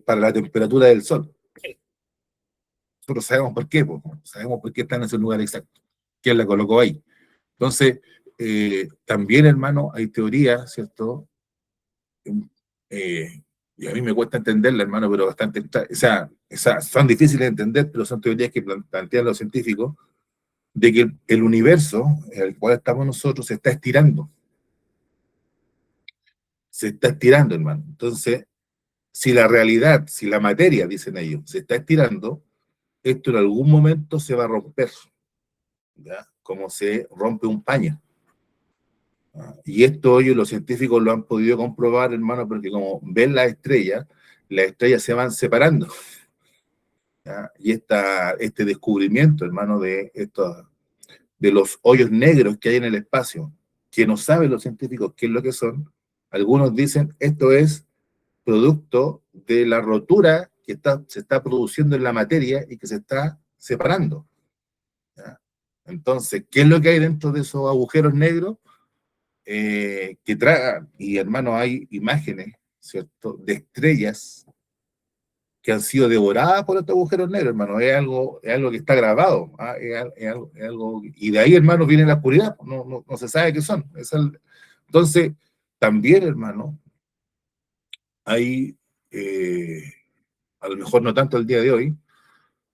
para la temperatura del Sol. Nosotros sabemos por qué, pues, sabemos por qué está en ese lugar exacto, quién la colocó ahí. Entonces, también, hermano, hay teorías, ¿cierto? Eh, y a mí me cuesta entenderla, hermano, pero bastante, o sea, son difíciles de entender, pero son teorías que plantean los científicos, de que el universo en el cual estamos nosotros se está estirando, hermano. Entonces, si la realidad, si la materia, dicen ellos, se está estirando, esto en algún momento se va a romper, ¿ya? Como se rompe un paño. ¿Ya? Y esto hoy los científicos lo han podido comprobar, hermano, porque como ven las estrellas se van separando. ¿Ya? Y este descubrimiento, hermano, de los hoyos negros que hay en el espacio, que no saben los científicos qué es lo que son, algunos dicen esto es producto de la rotura que se está produciendo en la materia y que se está separando. ¿Ya? Entonces, ¿qué es lo que hay dentro de esos agujeros negros? Que tragan, y hermano, hay imágenes, ¿cierto?, de estrellas que han sido devoradas por estos agujeros negros, hermano. Es algo que está grabado, ¿ah? Es algo, y de ahí, hermano, viene la oscuridad, no se sabe qué son. Entonces, también, hermano, hay, eh, a lo mejor no tanto el día de hoy,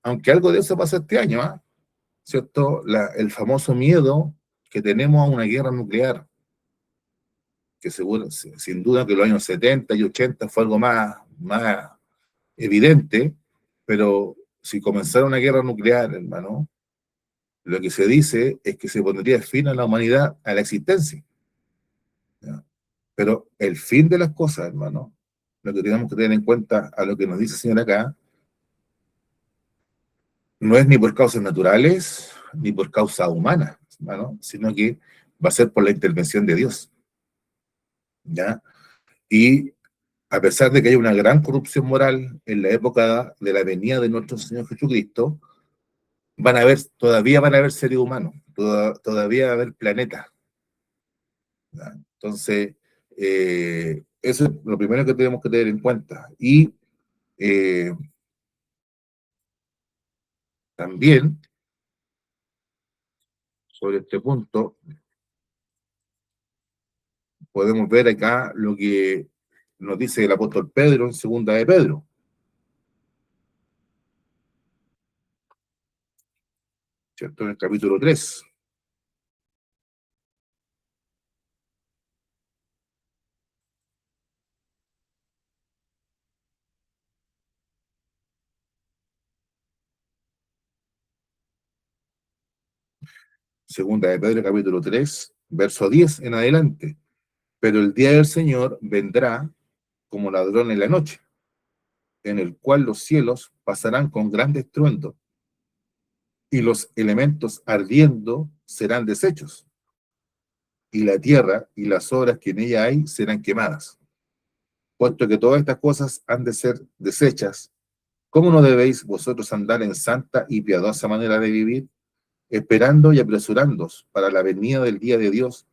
aunque algo de eso pasa este año, ¿ah? ¿Cierto? El famoso miedo que tenemos a una guerra nuclear, que seguro, sin duda que los años 70 y 80 fue algo más evidente, pero si comenzara una guerra nuclear, hermano, lo que se dice es que se pondría fin a la humanidad, a la existencia. ¿Ya? Pero el fin de las cosas, hermano, lo que tenemos que tener en cuenta a lo que nos dice el Señor acá, no es ni por causas naturales, ni por causas humanas, hermano, sino que va a ser por la intervención de Dios. ¿Ya? Y a pesar de que hay una gran corrupción moral en la época de la venida de nuestro Señor Jesucristo, todavía van a haber seres humanos, todavía va a haber planetas. ¿Ya? Entonces, eso es lo primero que tenemos que tener en cuenta. Y eh, también, sobre este punto, podemos ver acá lo que nos dice el apóstol Pedro en segunda de Pedro, ¿cierto? En el capítulo 3. Segunda de Pedro, capítulo 3, verso 10 en adelante. Pero el día del Señor vendrá como ladrón en la noche, en el cual los cielos pasarán con gran estruendo, y los elementos ardiendo serán deshechos, y la tierra y las obras que en ella hay serán quemadas. Puesto que todas estas cosas han de ser deshechas, ¿cómo no debéis vosotros andar en santa y piadosa manera de vivir, esperando y apresurándoos para la venida del día de Dios,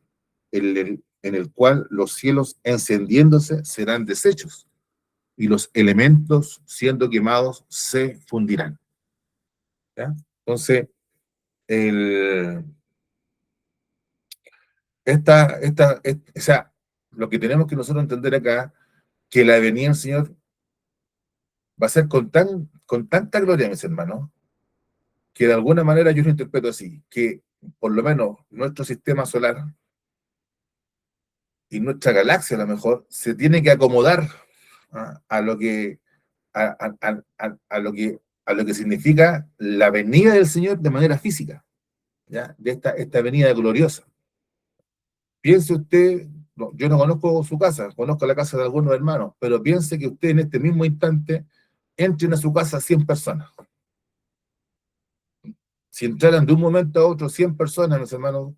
en el cual los cielos encendiéndose serán deshechos, y los elementos siendo quemados se fundirán? ¿ya? Entonces, el, o sea, lo que tenemos que nosotros entender acá, que la venida del Señor va a ser con tanta gloria, mis hermanos, que de alguna manera yo lo interpreto así, que por lo menos nuestro sistema solar y nuestra galaxia a lo mejor se tiene que acomodar a lo que a lo que significa la venida del Señor de manera física, ¿ya? De esta venida gloriosa. Piense usted, no, yo no conozco su casa, conozco la casa de algunos hermanos, pero piense que usted en este mismo instante entren a su casa 100 personas. Si entraran de un momento a otro 100 personas, mis hermanos,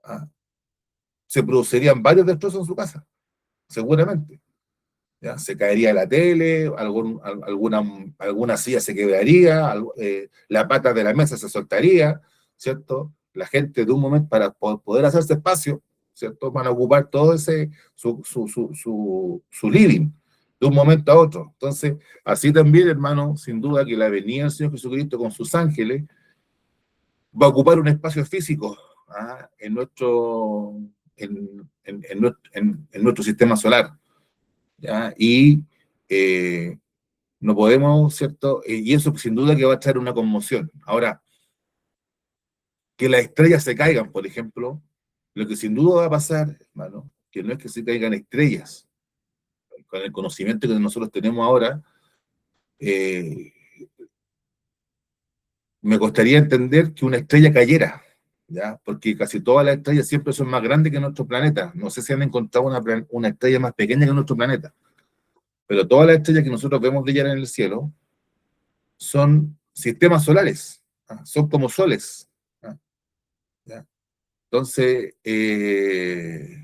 ah, se producirían varios destrozos en su casa, seguramente. ¿Ya? Se caería la tele, alguna silla se quebraría, la pata de la mesa se soltaría, ¿cierto? La gente de un momento, para poder hacerse espacio, ¿cierto? Van a ocupar todo ese, su living, de un momento a otro. Entonces, así también, hermano, sin duda que la venida del Señor Jesucristo con sus ángeles va a ocupar un espacio físico en en nuestro sistema solar. ¿Ya? Y no podemos, ¿cierto? Y eso sin duda que va a traer una conmoción. Ahora, que las estrellas se caigan, por ejemplo, lo que sin duda va a pasar, hermano, que no es que se caigan estrellas, con el conocimiento que nosotros tenemos ahora, eh, me costaría entender que una estrella cayera, ¿ya? Porque casi todas las estrellas siempre son más grandes que nuestro planeta. No sé si han encontrado una estrella más pequeña que nuestro planeta, pero todas las estrellas que nosotros vemos brillar en el cielo son sistemas solares, son como soles. ¿Ya? Entonces, eh,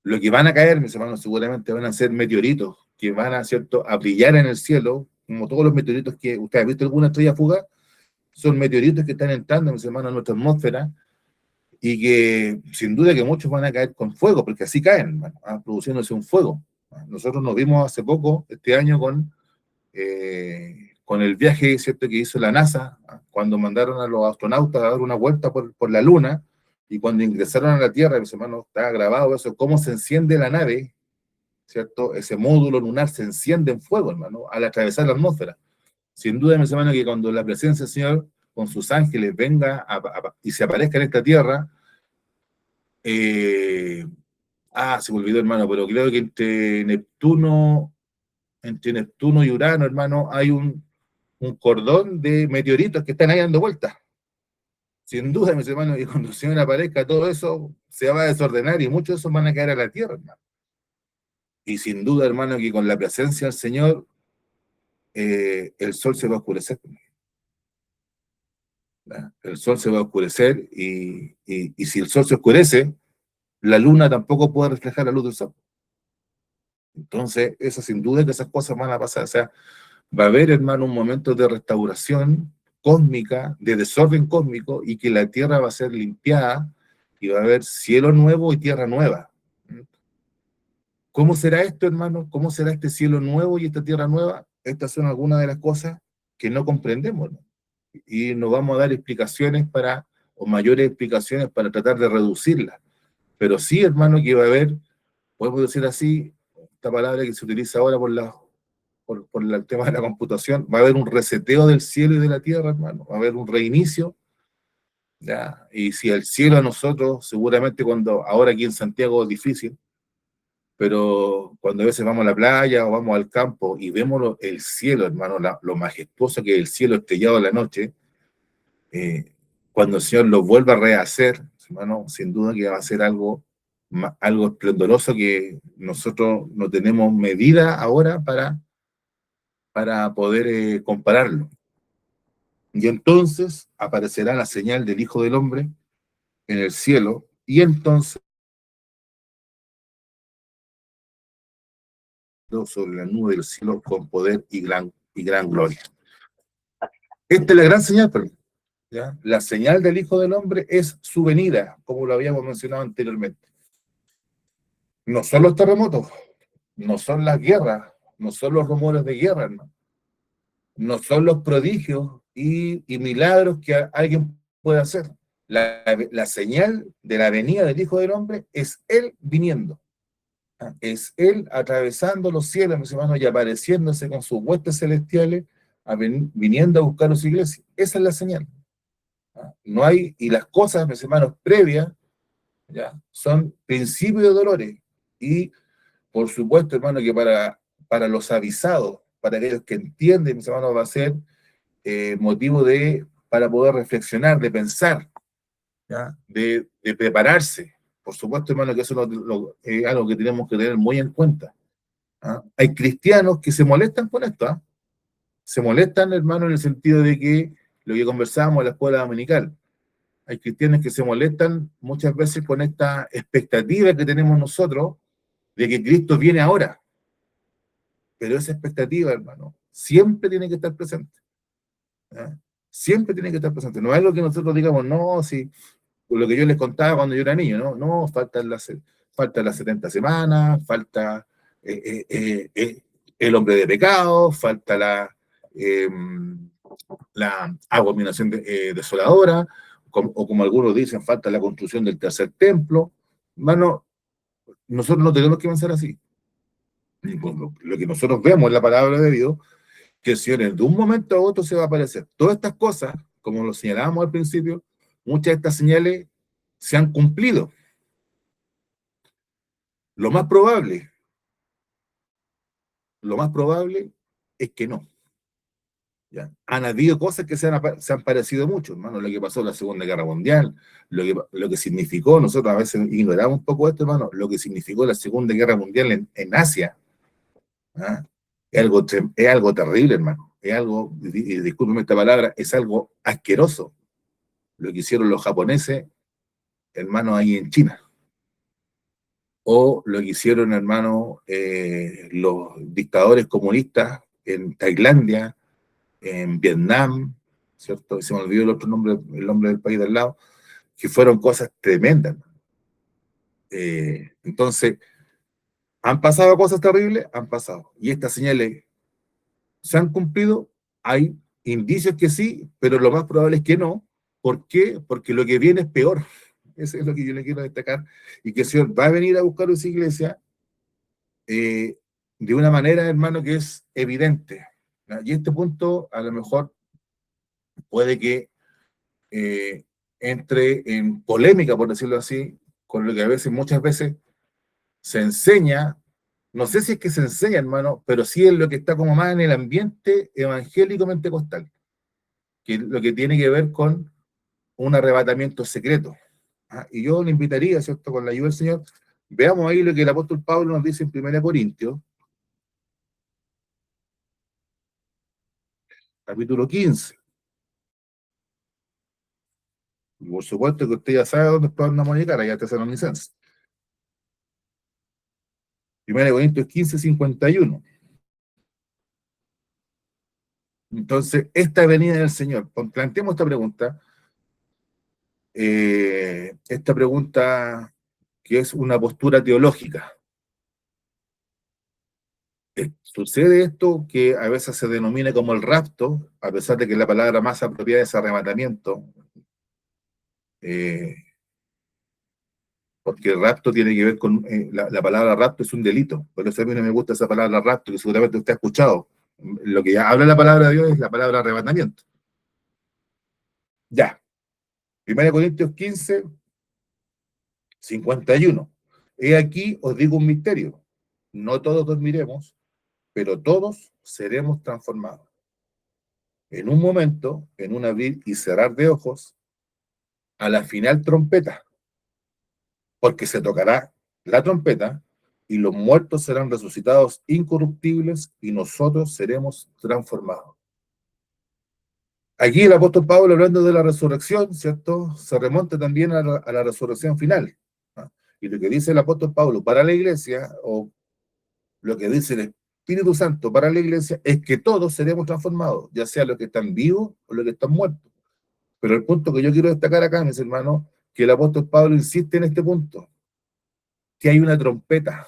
lo que van a caer, mis hermanos, seguramente van a ser meteoritos que van a, ¿cierto?, a brillar en el cielo, como todos los meteoritos que usted ha visto alguna estrella fugaz, son meteoritos que están entrando, mis hermanos, a nuestra atmósfera y que sin duda que muchos van a caer con fuego, porque así caen, hermano, produciéndose un fuego. Nosotros nos vimos hace poco, este año, con el viaje, ¿cierto?, que hizo la NASA, cuando mandaron a los astronautas a dar una vuelta por la Luna, y cuando ingresaron a la Tierra, mis hermanos, está grabado eso, cómo se enciende la nave, ¿cierto? Ese módulo lunar se enciende en fuego, hermano, al atravesar la atmósfera. Sin duda, mis hermanos, que cuando la presencia del Señor con sus ángeles venga y se aparezca en esta Tierra, eh, se me olvidó, hermano, pero creo que entre Neptuno y Urano, hermano, hay un cordón de meteoritos que están ahí dando vueltas. Sin duda, mis hermanos, y cuando el Señor aparezca, todo eso se va a desordenar y muchos de esos van a caer a la tierra, hermano. Y sin duda, hermano, que con la presencia del Señor, el sol se va a oscurecer. ¿Ya? El sol se va a oscurecer y si el sol se oscurece, la luna tampoco puede reflejar la luz del sol. Entonces, eso sin duda que esas cosas van a pasar. O sea, va a haber, hermano, un momento de restauración cósmica, de desorden cósmico, y que la tierra va a ser limpiada y va a haber cielo nuevo y tierra nueva. ¿Cómo será esto, hermano? ¿Cómo será este cielo nuevo y esta tierra nueva? Estas son algunas de las cosas que no comprendemos, ¿no? Y nos vamos a dar explicaciones o mayores explicaciones para tratar de reducirlas. Pero sí, hermano, que va a haber, podemos decir así, esta palabra que se utiliza ahora por el tema de la computación, va a haber un reseteo del cielo y de la tierra, hermano, va a haber un reinicio, ¿ya? Y si el cielo a nosotros, seguramente ahora aquí en Santiago es difícil, pero cuando a veces vamos a la playa o vamos al campo y vemos el cielo, hermano, lo majestuoso que es el cielo estrellado en la noche, eh, cuando el Señor lo vuelva a rehacer, hermano, sin duda que va a ser algo esplendoroso que nosotros no tenemos medida ahora para poder compararlo. Y entonces aparecerá la señal del Hijo del Hombre en el cielo, y entonces sobre la nube del cielo con poder y gran gloria. Esta es la gran señal, pero, ¿ya? La señal del Hijo del Hombre es su venida, como lo habíamos mencionado anteriormente. No son los terremotos, no son las guerras, no son los rumores de guerra, hermano. no son los prodigios y milagros que alguien puede hacer. La señal de la venida del Hijo del Hombre es Él viniendo. Es Él atravesando los cielos, mis hermanos, y apareciéndose con sus huestes celestiales, viniendo a buscar a su iglesia. Esa es la señal. No hay, y las cosas, mis hermanos, previas, ¿ya? Son principios de dolores. Y, por supuesto, hermano, que para los avisados, para aquellos que entienden, mis hermanos, va a ser motivo para poder reflexionar, de pensar, ¿ya? De prepararse. Por supuesto, hermano, que eso es algo que tenemos que tener muy en cuenta. ¿Ah? Hay cristianos que se molestan con esto, ¿ah? Se molestan, hermano, en el sentido de que lo que conversábamos en la escuela dominical. Hay cristianos que se molestan muchas veces con esta expectativa que tenemos nosotros de que Cristo viene ahora. Pero esa expectativa, hermano, siempre tiene que estar presente. ¿Ah? Siempre tiene que estar presente. No es lo que nosotros digamos, no, si lo que yo les contaba cuando yo era niño, no, no, faltan las 70 semanas, falta el hombre de pecado, falta eh, la abominación desoladora, o como algunos dicen, falta la construcción del tercer templo. Hermano, nosotros no tenemos que pensar así. Lo que nosotros vemos en la palabra de Dios, que el Señor de un momento a otro se va a aparecer. Todas estas cosas, como lo señalábamos al principio, muchas de estas señales se han cumplido. Lo más probable, lo más probable es que no. ¿Ya? Han habido cosas que se han parecido mucho, hermano, lo que pasó en la Segunda Guerra Mundial, lo que significó, nosotros a veces ignoramos un poco esto, hermano, lo que significó la Segunda Guerra Mundial en Asia. ¿Ah? Es algo terrible, hermano. Es algo, y discúlpeme esta palabra, es algo asqueroso lo que hicieron los japoneses, hermano, ahí en China. O lo que hicieron, hermano, los dictadores comunistas en Tailandia, en Vietnam, ¿cierto? Se me olvidó el nombre del país del lado, que fueron cosas tremendas. Entonces, ¿han pasado cosas terribles? Han pasado. Y estas señales se han cumplido. Hay indicios que sí, pero lo más probable es que no. ¿Por qué? Porque lo que viene es peor. Eso es lo que yo le quiero destacar. Y que el Señor va a venir a buscar a su iglesia de una manera, hermano, que es evidente. ¿No? Y este punto, a lo mejor, puede que eh, entre en polémica, por decirlo así, con lo que a veces, muchas veces, se enseña, no sé si es que se enseña, hermano, pero sí es lo que está como más en el ambiente evangélico pentecostal, que es lo que tiene que ver con un arrebatamiento secreto. ¿Ah? Y yo le invitaría, ¿cierto?, con la ayuda del Señor, veamos ahí lo que el apóstol Pablo nos dice en 1 Corintios, capítulo 15. Y por supuesto que usted ya sabe dónde vamos a llegar, allá a Tesalonicenses. 1 Corintios 15, 51. Entonces, esta venida del Señor, planteemos esta pregunta que es una postura teológica. Sucede esto que a veces se denomina como el rapto, a pesar de que la palabra más apropiada es arrebatamiento, eh, porque el rapto tiene que ver con, la palabra rapto es un delito, por eso a mí no me gusta esa palabra rapto, que seguramente usted ha escuchado. Lo que ya habla la palabra de Dios es la palabra arrebatamiento. Ya, 1 Corintios 15, 51. He aquí os digo un misterio. No todos dormiremos, pero todos seremos transformados. En un momento, en un abrir y cerrar de ojos, a la final trompeta, porque se tocará la trompeta y los muertos serán resucitados incorruptibles y nosotros seremos transformados. Aquí el apóstol Pablo, hablando de la resurrección, ¿cierto? Se remonta también a la resurrección final. ¿No? Y lo que dice el apóstol Pablo para la iglesia, o lo que dice el Espíritu Santo para la iglesia, es que todos seremos transformados, ya sea los que están vivos o los que están muertos. Pero el punto que yo quiero destacar acá, mis hermanos, que el apóstol Pablo insiste en este punto, que hay una trompeta,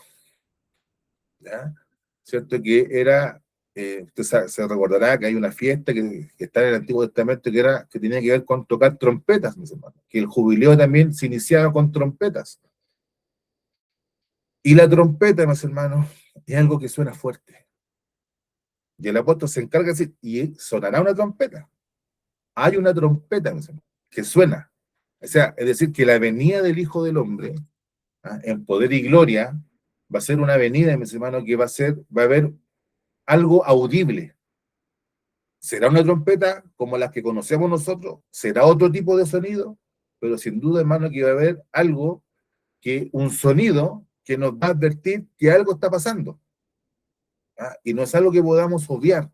¿ya? ¿Cierto? Que era usted se recordará que hay una fiesta que está en el Antiguo Testamento que tenía que ver con tocar trompetas, mis hermanos, que el jubileo también se iniciaba con trompetas. Y la trompeta, mis hermanos, es algo que suena fuerte. Y el apóstol se encarga de decir, y sonará una trompeta. Hay una trompeta, mis hermanos, que suena. O sea, es decir, que la venida del Hijo del Hombre, en poder y gloria, va a ser una venida, mis hermanos, que va a haber algo audible. ¿Será una trompeta como las que conocemos nosotros? ¿Será otro tipo de sonido? Pero sin duda, hermano, que va a haber algo, un sonido que nos va a advertir que algo está pasando. Y no es algo que podamos obviar.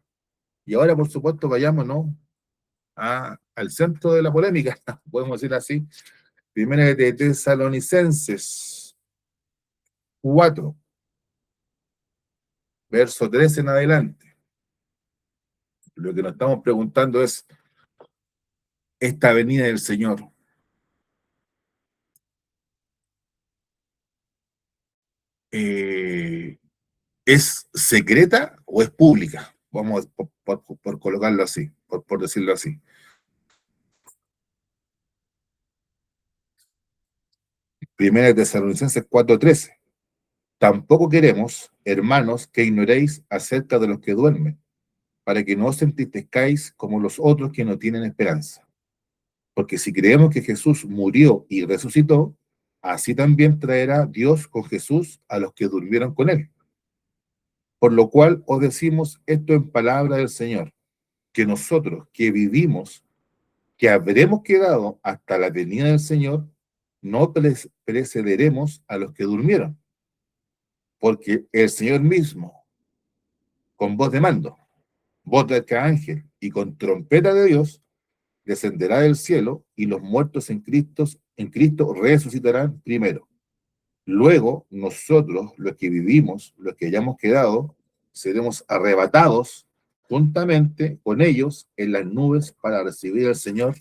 Y ahora, por supuesto, vayámonos al centro de la polémica, podemos decir así. Primera de Tesalonicenses 4, verso 13 en adelante. Lo que nos estamos preguntando es, esta venida del Señor, ¿es secreta o es pública? Vamos por colocarlo así, por decirlo así. Primera de Tesalonicenses 4:13. Tampoco queremos, hermanos, que ignoréis acerca de los que duermen, para que no os entristezcáis como los otros que no tienen esperanza. Porque si creemos que Jesús murió y resucitó, así también traerá Dios con Jesús a los que durmieron con él. Por lo cual os decimos esto en palabra del Señor, que nosotros que vivimos, que habremos quedado hasta la venida del Señor, no precederemos a los que durmieron, porque el Señor mismo, con voz de mando, voz de arcángel y con trompeta de Dios, descenderá del cielo y los muertos en Cristo resucitarán primero. Luego, nosotros, los que vivimos, los que hayamos quedado, seremos arrebatados juntamente con ellos en las nubes para recibir al Señor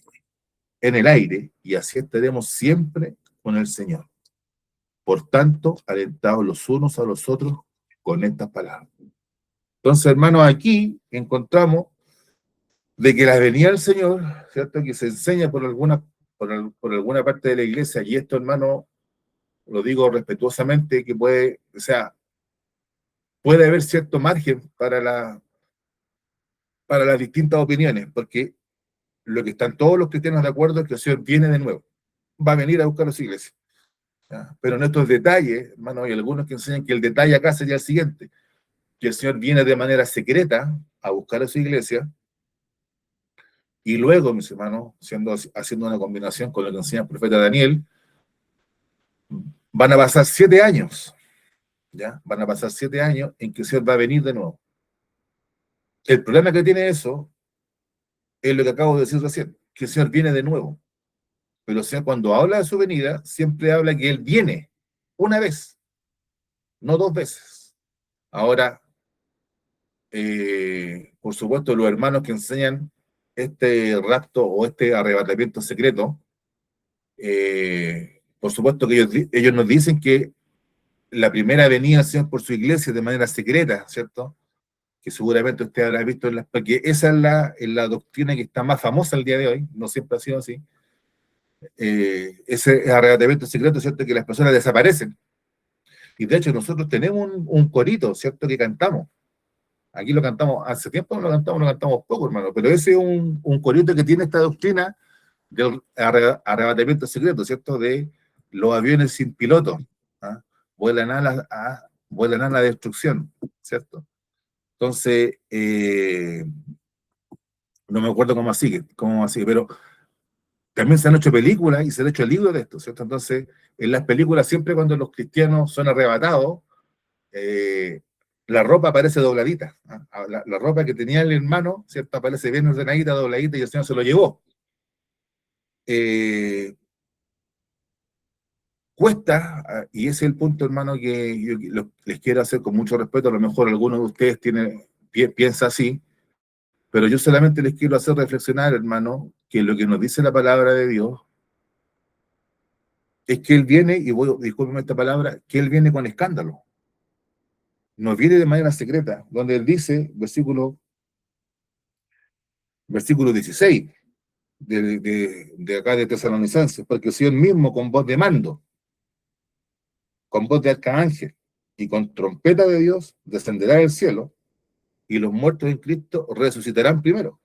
en el aire, y así estaremos siempre con el Señor. Por tanto, alentados los unos a los otros con estas palabras. Entonces, hermanos, aquí encontramos de que la venida del Señor, ¿cierto? Que se enseña por alguna parte de la iglesia, y esto, hermano, lo digo respetuosamente, que o sea, puede haber cierto margen para las distintas opiniones, porque lo que están todos los cristianos de acuerdo es que el Señor viene de nuevo, va a venir a buscar a su iglesia. ¿Ya? Pero en estos detalles, hermano, hay algunos que enseñan que el detalle acá sería el siguiente, que el Señor viene de manera secreta a buscar a su iglesia, y luego, mis hermanos, haciendo una combinación con lo que enseña el profeta Daniel, van a pasar 7 años, ¿ya? Van a pasar 7 años en que el Señor va a venir de nuevo. El problema que tiene eso es lo que acabo de decir recién, que el Señor viene de nuevo. Pero el Señor, cuando habla de su venida, siempre habla que Él viene una vez, no 2 veces. Ahora, por supuesto, los hermanos que enseñan este rapto o este arrebatamiento secreto, por supuesto que ellos nos dicen que la primera venida del Señor por su iglesia de manera secreta, ¿cierto? Que seguramente usted habrá visto, porque esa es la doctrina que está más famosa el día de hoy, no siempre ha sido así. Ese arrebatamiento secreto, ¿cierto? Que las personas desaparecen. Y de hecho nosotros tenemos un corito, ¿cierto? Que cantamos. Aquí lo cantamos, hace tiempo no lo cantamos poco, hermano, pero ese es un corito que tiene esta doctrina del arrebatamiento secreto, ¿cierto? De los aviones sin piloto. ¿Ah? Vuelan vuelan a la destrucción, ¿cierto? Entonces, no me acuerdo cómo así, pero también se han hecho películas y se han hecho libros de esto, ¿cierto? Entonces, en las películas siempre cuando los cristianos son arrebatados, eh, la ropa aparece dobladita. La ropa que tenía el hermano, ¿cierto? Aparece bien ordenadita, dobladita, y el Señor se lo llevó. Eh, Cuesta, y ese es el punto, hermano, que yo les quiero hacer con mucho respeto. A lo mejor algunos de ustedes piensa así, pero yo solamente les quiero hacer reflexionar, hermano, que lo que nos dice la palabra de Dios es que Él viene, y discúlpeme esta palabra, que Él viene con escándalo. nos viene de manera secreta, donde él dice, versículo 16, de acá de Tesalonicenses, porque el Señor mismo con voz de mando, con voz de arcángel y con trompeta de Dios descenderá del cielo y los muertos en Cristo resucitarán primero.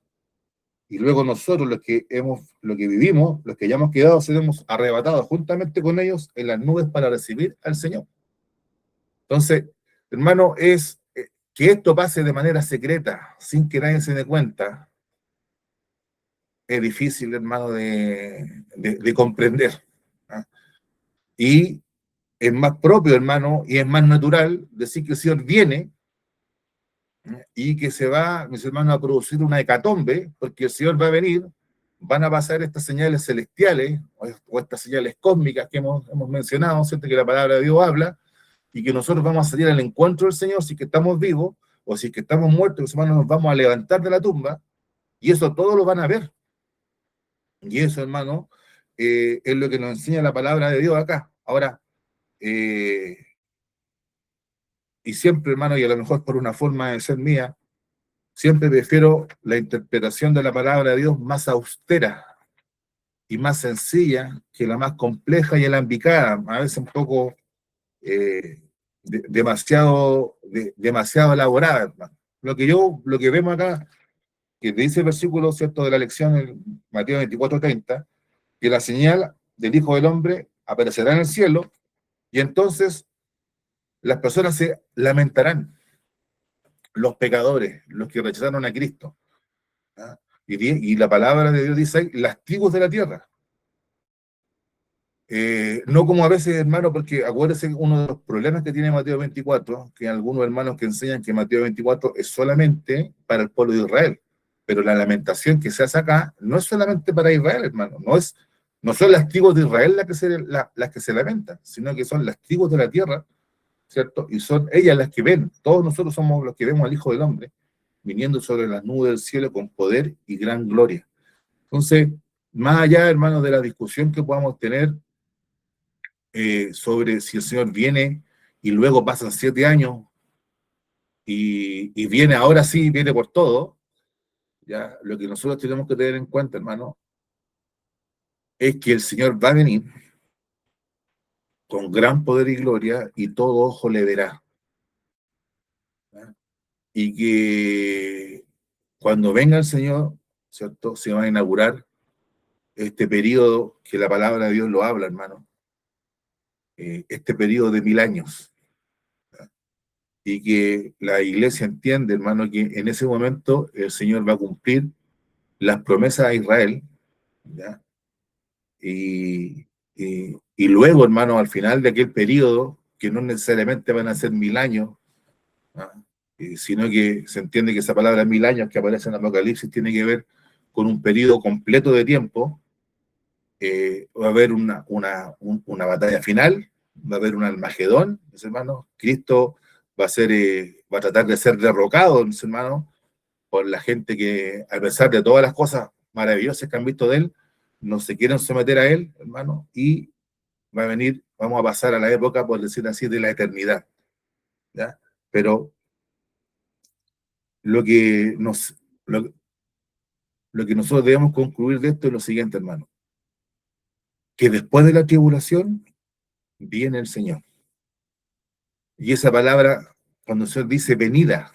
Y luego nosotros, los que vivimos, los que ya hemos quedado, seremos arrebatados juntamente con ellos en las nubes para recibir al Señor. Entonces, hermano, que esto pase de manera secreta, sin que nadie se dé cuenta, es difícil, hermano, de comprender. ¿Ah? Y es más propio, hermano, y es más natural decir que el Señor viene y que se va, mis hermanos, a producir una hecatombe, porque el Señor va a venir, van a pasar estas señales celestiales o estas señales cósmicas que hemos mencionado, ¿cierto? Que la palabra de Dios habla, y que nosotros vamos a salir al encuentro del Señor si que estamos vivos, o si que estamos muertos, mis hermanos, nos vamos a levantar de la tumba, y eso todo lo van a ver. Y eso, hermano, es lo que nos enseña la palabra de Dios acá. Ahora, eh, y siempre, hermano, y a lo mejor por una forma de ser mía, siempre prefiero la interpretación de la palabra de Dios más austera y más sencilla que la más compleja y alambicada, a veces un poco demasiado elaborada, hermano. Lo que vemos acá, que dice el versículo, ¿cierto?, de la lección en Mateo 24:30, que la señal del Hijo del Hombre aparecerá en el cielo, y entonces las personas se lamentarán, los pecadores, los que rechazaron a Cristo. ¿Ah? Y la palabra de Dios dice ahí, las tribus de la tierra. No como a veces, hermano, porque acuérdense uno de los problemas que tiene Mateo 24, que hay algunos hermanos que enseñan que Mateo 24 es solamente para el pueblo de Israel, pero la lamentación que se hace acá no es solamente para Israel, hermano, no son las tribus de Israel las que se lamentan, sino que son las tribus de la tierra, ¿cierto? Y son ellas las que ven, todos nosotros somos los que vemos al Hijo del Hombre, viniendo sobre las nubes del cielo con poder y gran gloria. Entonces, más allá, hermanos, de la discusión que podamos tener sobre si el Señor viene y luego pasan 7 años y viene ahora sí, viene por todo, ya lo que nosotros tenemos que tener en cuenta, hermano, es que el Señor va a venir con gran poder y gloria y todo ojo le verá. ¿Ya? Y que cuando venga el Señor, ¿cierto? Se va a inaugurar este periodo que la palabra de Dios lo habla, hermano, este periodo de 1000 años. ¿Ya? Y que la iglesia entiende, hermano, que en ese momento el Señor va a cumplir las promesas a Israel, ¿ya? Y luego, hermano, al final de aquel periodo, que no necesariamente van a ser 1000 años, ¿ah? Sino que se entiende que esa palabra 1000 años que aparece en Apocalipsis tiene que ver con un periodo completo de tiempo. Va a haber una batalla final, va a haber un Armagedón, mis hermanos. Cristo va a tratar de ser derrocado, mis hermanos, por la gente que, a pesar de todas las cosas maravillosas que han visto de él, no se quieren someter a él, hermano, y vamos a pasar a la época, por decir así, de la eternidad. ¿Ya? Pero lo que, nos, lo, lo que nosotros debemos concluir de esto es lo siguiente, hermano, que después de la tribulación viene el Señor. Y esa palabra, cuando el Señor dice venida,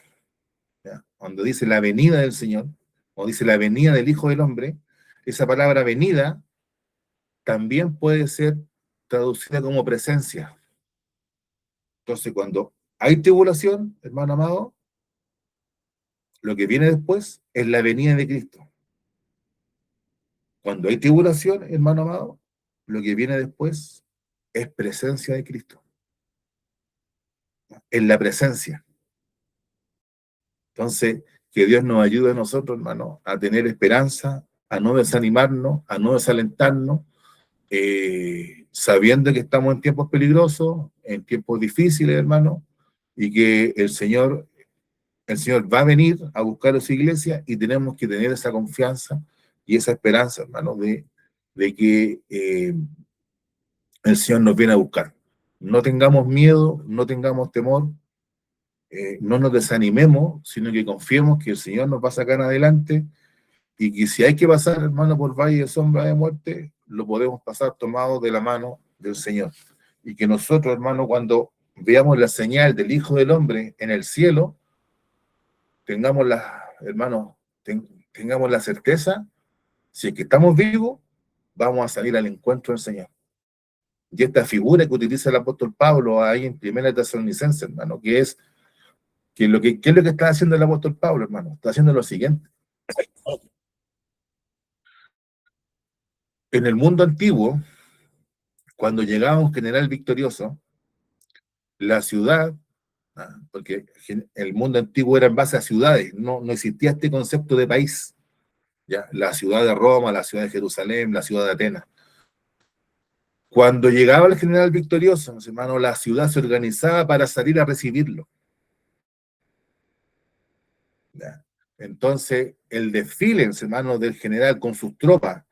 ¿ya? Cuando dice la venida del Señor, o dice la venida del Hijo del Hombre, esa palabra venida también puede ser traducida como presencia. Entonces, cuando hay tribulación, hermano amado, lo que viene después es la venida de Cristo. Cuando hay tribulación, hermano amado, lo que viene después es presencia de Cristo. Es la presencia. Entonces, que Dios nos ayude a nosotros, hermano, a tener esperanza, a no desanimarnos, a no desalentarnos, sabiendo que estamos en tiempos peligrosos, en tiempos difíciles, hermano, y que el Señor va a venir a buscar a su iglesia y tenemos que tener esa confianza y esa esperanza, hermano, de que el Señor nos viene a buscar. No tengamos miedo, no tengamos temor, no nos desanimemos, sino que confiemos que el Señor nos va a sacar adelante y que si hay que pasar, hermano, por valle de sombra de muerte, lo podemos pasar tomado de la mano del Señor. Y que nosotros, hermano, cuando veamos la señal del Hijo del Hombre en el cielo, tengamos la, hermano, tengamos la certeza, si es que estamos vivos, vamos a salir al encuentro del Señor. Y esta figura que utiliza el apóstol Pablo ahí en Primera Tesalonicenses, hermano, que es ¿qué es lo que está haciendo el apóstol Pablo, hermano? Está haciendo lo siguiente. En el mundo antiguo, cuando llegaba un general victorioso, la ciudad, porque el mundo antiguo era en base a ciudades, no existía este concepto de país. ¿Ya? La ciudad de Roma, la ciudad de Jerusalén, la ciudad de Atenas. Cuando llegaba el general victorioso, hermano, la ciudad se organizaba para salir a recibirlo. ¿Ya? Entonces, el desfile, hermano, del general con sus tropas,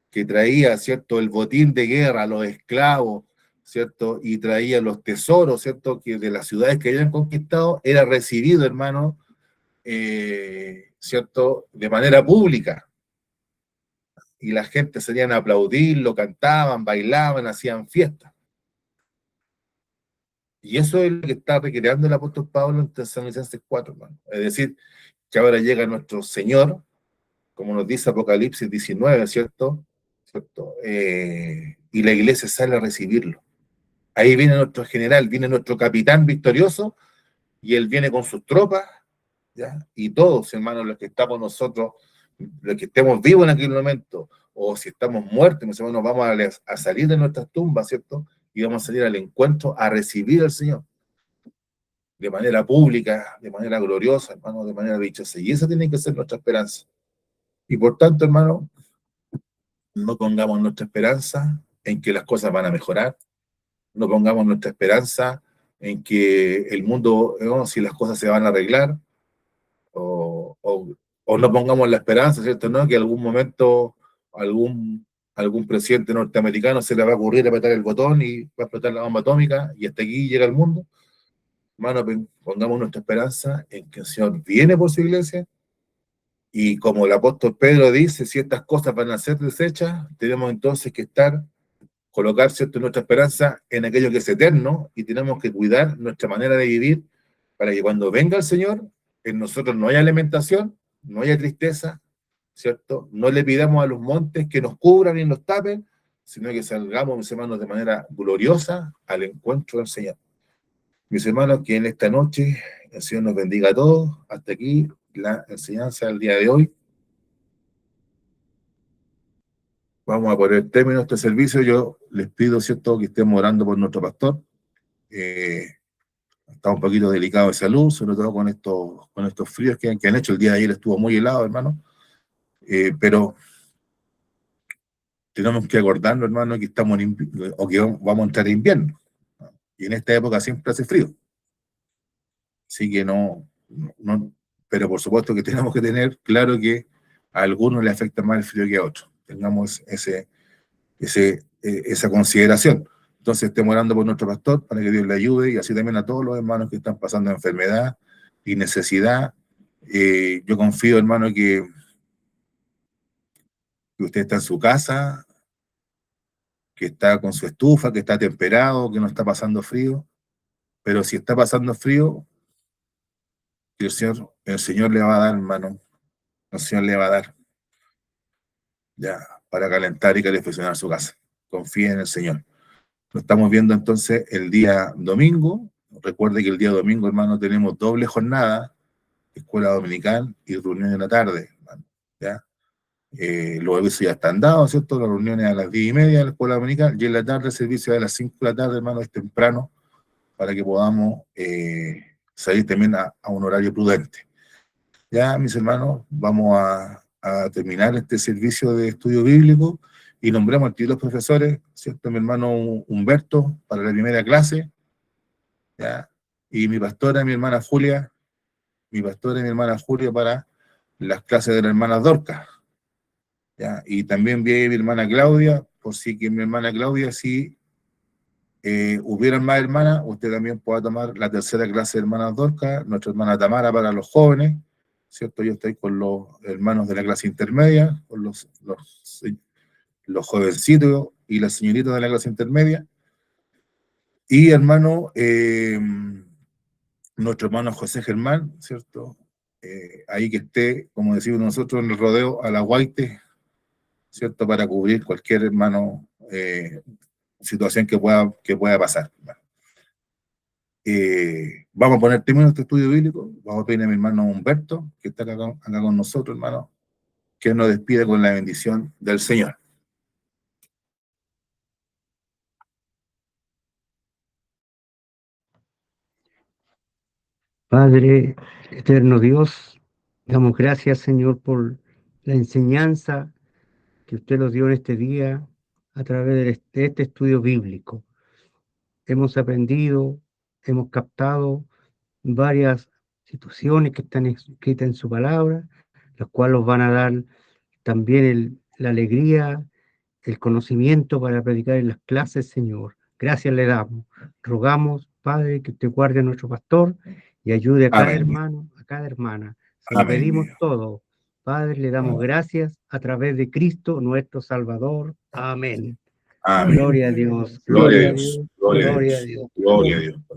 que traía, ¿cierto?, el botín de guerra, los esclavos, ¿cierto?, y traía los tesoros, ¿cierto?, que de las ciudades que habían conquistado, era recibido, hermano, ¿cierto?, de manera pública. Y la gente salían a aplaudirlo, cantaban, bailaban, hacían fiestas. Y eso es lo que está recreando el apóstol Pablo en Tesalonicenses 4, hermano. Es decir, que ahora llega nuestro Señor, como nos dice Apocalipsis 19, ¿cierto? ¿Cierto? Y la iglesia sale a recibirlo. Ahí viene nuestro general, viene nuestro capitán victorioso, y él viene con sus tropas, ¿ya? Y todos, hermanos, los que estamos nosotros, los que estemos vivos en aquel momento, o si estamos muertos, mis hermanos, vamos a salir de nuestras tumbas, ¿cierto? Y vamos a salir al encuentro a recibir al Señor. De manera pública, de manera gloriosa, hermano, de manera dichosa. Y esa tiene que ser nuestra esperanza. Y por tanto, hermano, no pongamos nuestra esperanza en que las cosas van a mejorar, no pongamos nuestra esperanza en que el mundo, ¿no?, si las cosas se van a arreglar, o no pongamos la esperanza, ¿cierto?, ¿no?, que algún momento algún presidente norteamericano se le va a ocurrir apretar el botón y va a explotar la bomba atómica y hasta aquí llega el mundo. Hermano, pongamos nuestra esperanza en que el Señor viene por su iglesia y como el apóstol Pedro dice, si estas cosas van a ser desechas, tenemos entonces que colocar, ¿cierto?, nuestra esperanza en aquello que es eterno y tenemos que cuidar nuestra manera de vivir para que cuando venga el Señor, en nosotros no haya lamentación, no haya tristeza, ¿cierto? No le pidamos a los montes que nos cubran y nos tapen, sino que salgamos, mis hermanos, de manera gloriosa al encuentro del Señor. Mis hermanos, que en esta noche el Señor nos bendiga a todos. Hasta aquí la enseñanza del día de hoy. Vamos a poner término a este servicio. Yo les pido, ¿cierto?, que estemos orando por nuestro pastor. Está un poquito delicado de salud, sobre todo con estos fríos que han hecho. El día de ayer estuvo muy helado, hermano. Pero tenemos que acordarnos, hermano, que estamos o que vamos a entrar en invierno. Y en esta época siempre hace frío. Así que no, pero por supuesto que tenemos que tener claro que a algunos le afecta más el frío que a otros. Tengamos esa consideración. Entonces estemos orando por nuestro pastor para que Dios le ayude y así también a todos los hermanos que están pasando enfermedad y necesidad. Yo confío, hermano, que usted está en su casa, que está con su estufa, que está temperado, que no está pasando frío, pero si está pasando frío, el Señor le va a dar, hermano, el Señor le va a dar, ya, para calentar y calefaccionar su casa. Confíe en el Señor. Lo estamos viendo entonces el día domingo. Recuerde que el día domingo, hermano, tenemos doble jornada, escuela dominical y reunión en la tarde, hermano, ¿ya? Los avisos ya están dados, ¿cierto? Las reuniones a las 10:30 de la escuela dominical y en la tarde el servicio a las 5 de la tarde, hermano, es temprano, para que podamos salir también a un horario prudente. Ya, mis hermanos, vamos a terminar este servicio de estudio bíblico y nombramos aquí los profesores, ¿cierto? Mi hermano Humberto para la primera clase, ¿ya? Y mi pastora, mi hermana Julia, para las clases de la hermana Dorcas, ¿ya? Y también vi a mi hermana Claudia, por si que mi hermana Claudia sí hubieran más hermanas, usted también pueda tomar la tercera clase de hermanas Dorcas, nuestra hermana Tamara para los jóvenes, ¿cierto? Yo estoy con los hermanos de la clase intermedia, con los jovencitos y las señoritas de la clase intermedia. Y hermano, nuestro hermano José Germán, ¿cierto? Ahí que esté, como decimos nosotros, en el rodeo a la guaite, ¿cierto? Para cubrir cualquier hermano situación que pueda pasar. Vamos a poner término a este estudio bíblico. Vamos a pedir a mi hermano Humberto, que está acá con nosotros, hermano, que nos despide con la bendición del Señor. Padre eterno Dios, damos gracias, Señor, por la enseñanza que usted nos dio en este día a través de este estudio bíblico. Hemos aprendido, hemos captado varias situaciones que están escritas en su palabra, las cuales nos van a dar también la alegría, el conocimiento para predicar en las clases, Señor. Gracias le damos. Rogamos, Padre, que usted guarde a nuestro pastor y ayude a cada Amén. hermano, a cada hermana. Se lo Amén. pedimos todo. Padre, le damos gracias a través de Cristo, nuestro Salvador. Amén. Amén. Gloria a Dios. Gloria a Dios. Gloria a Dios. Gloria a Dios.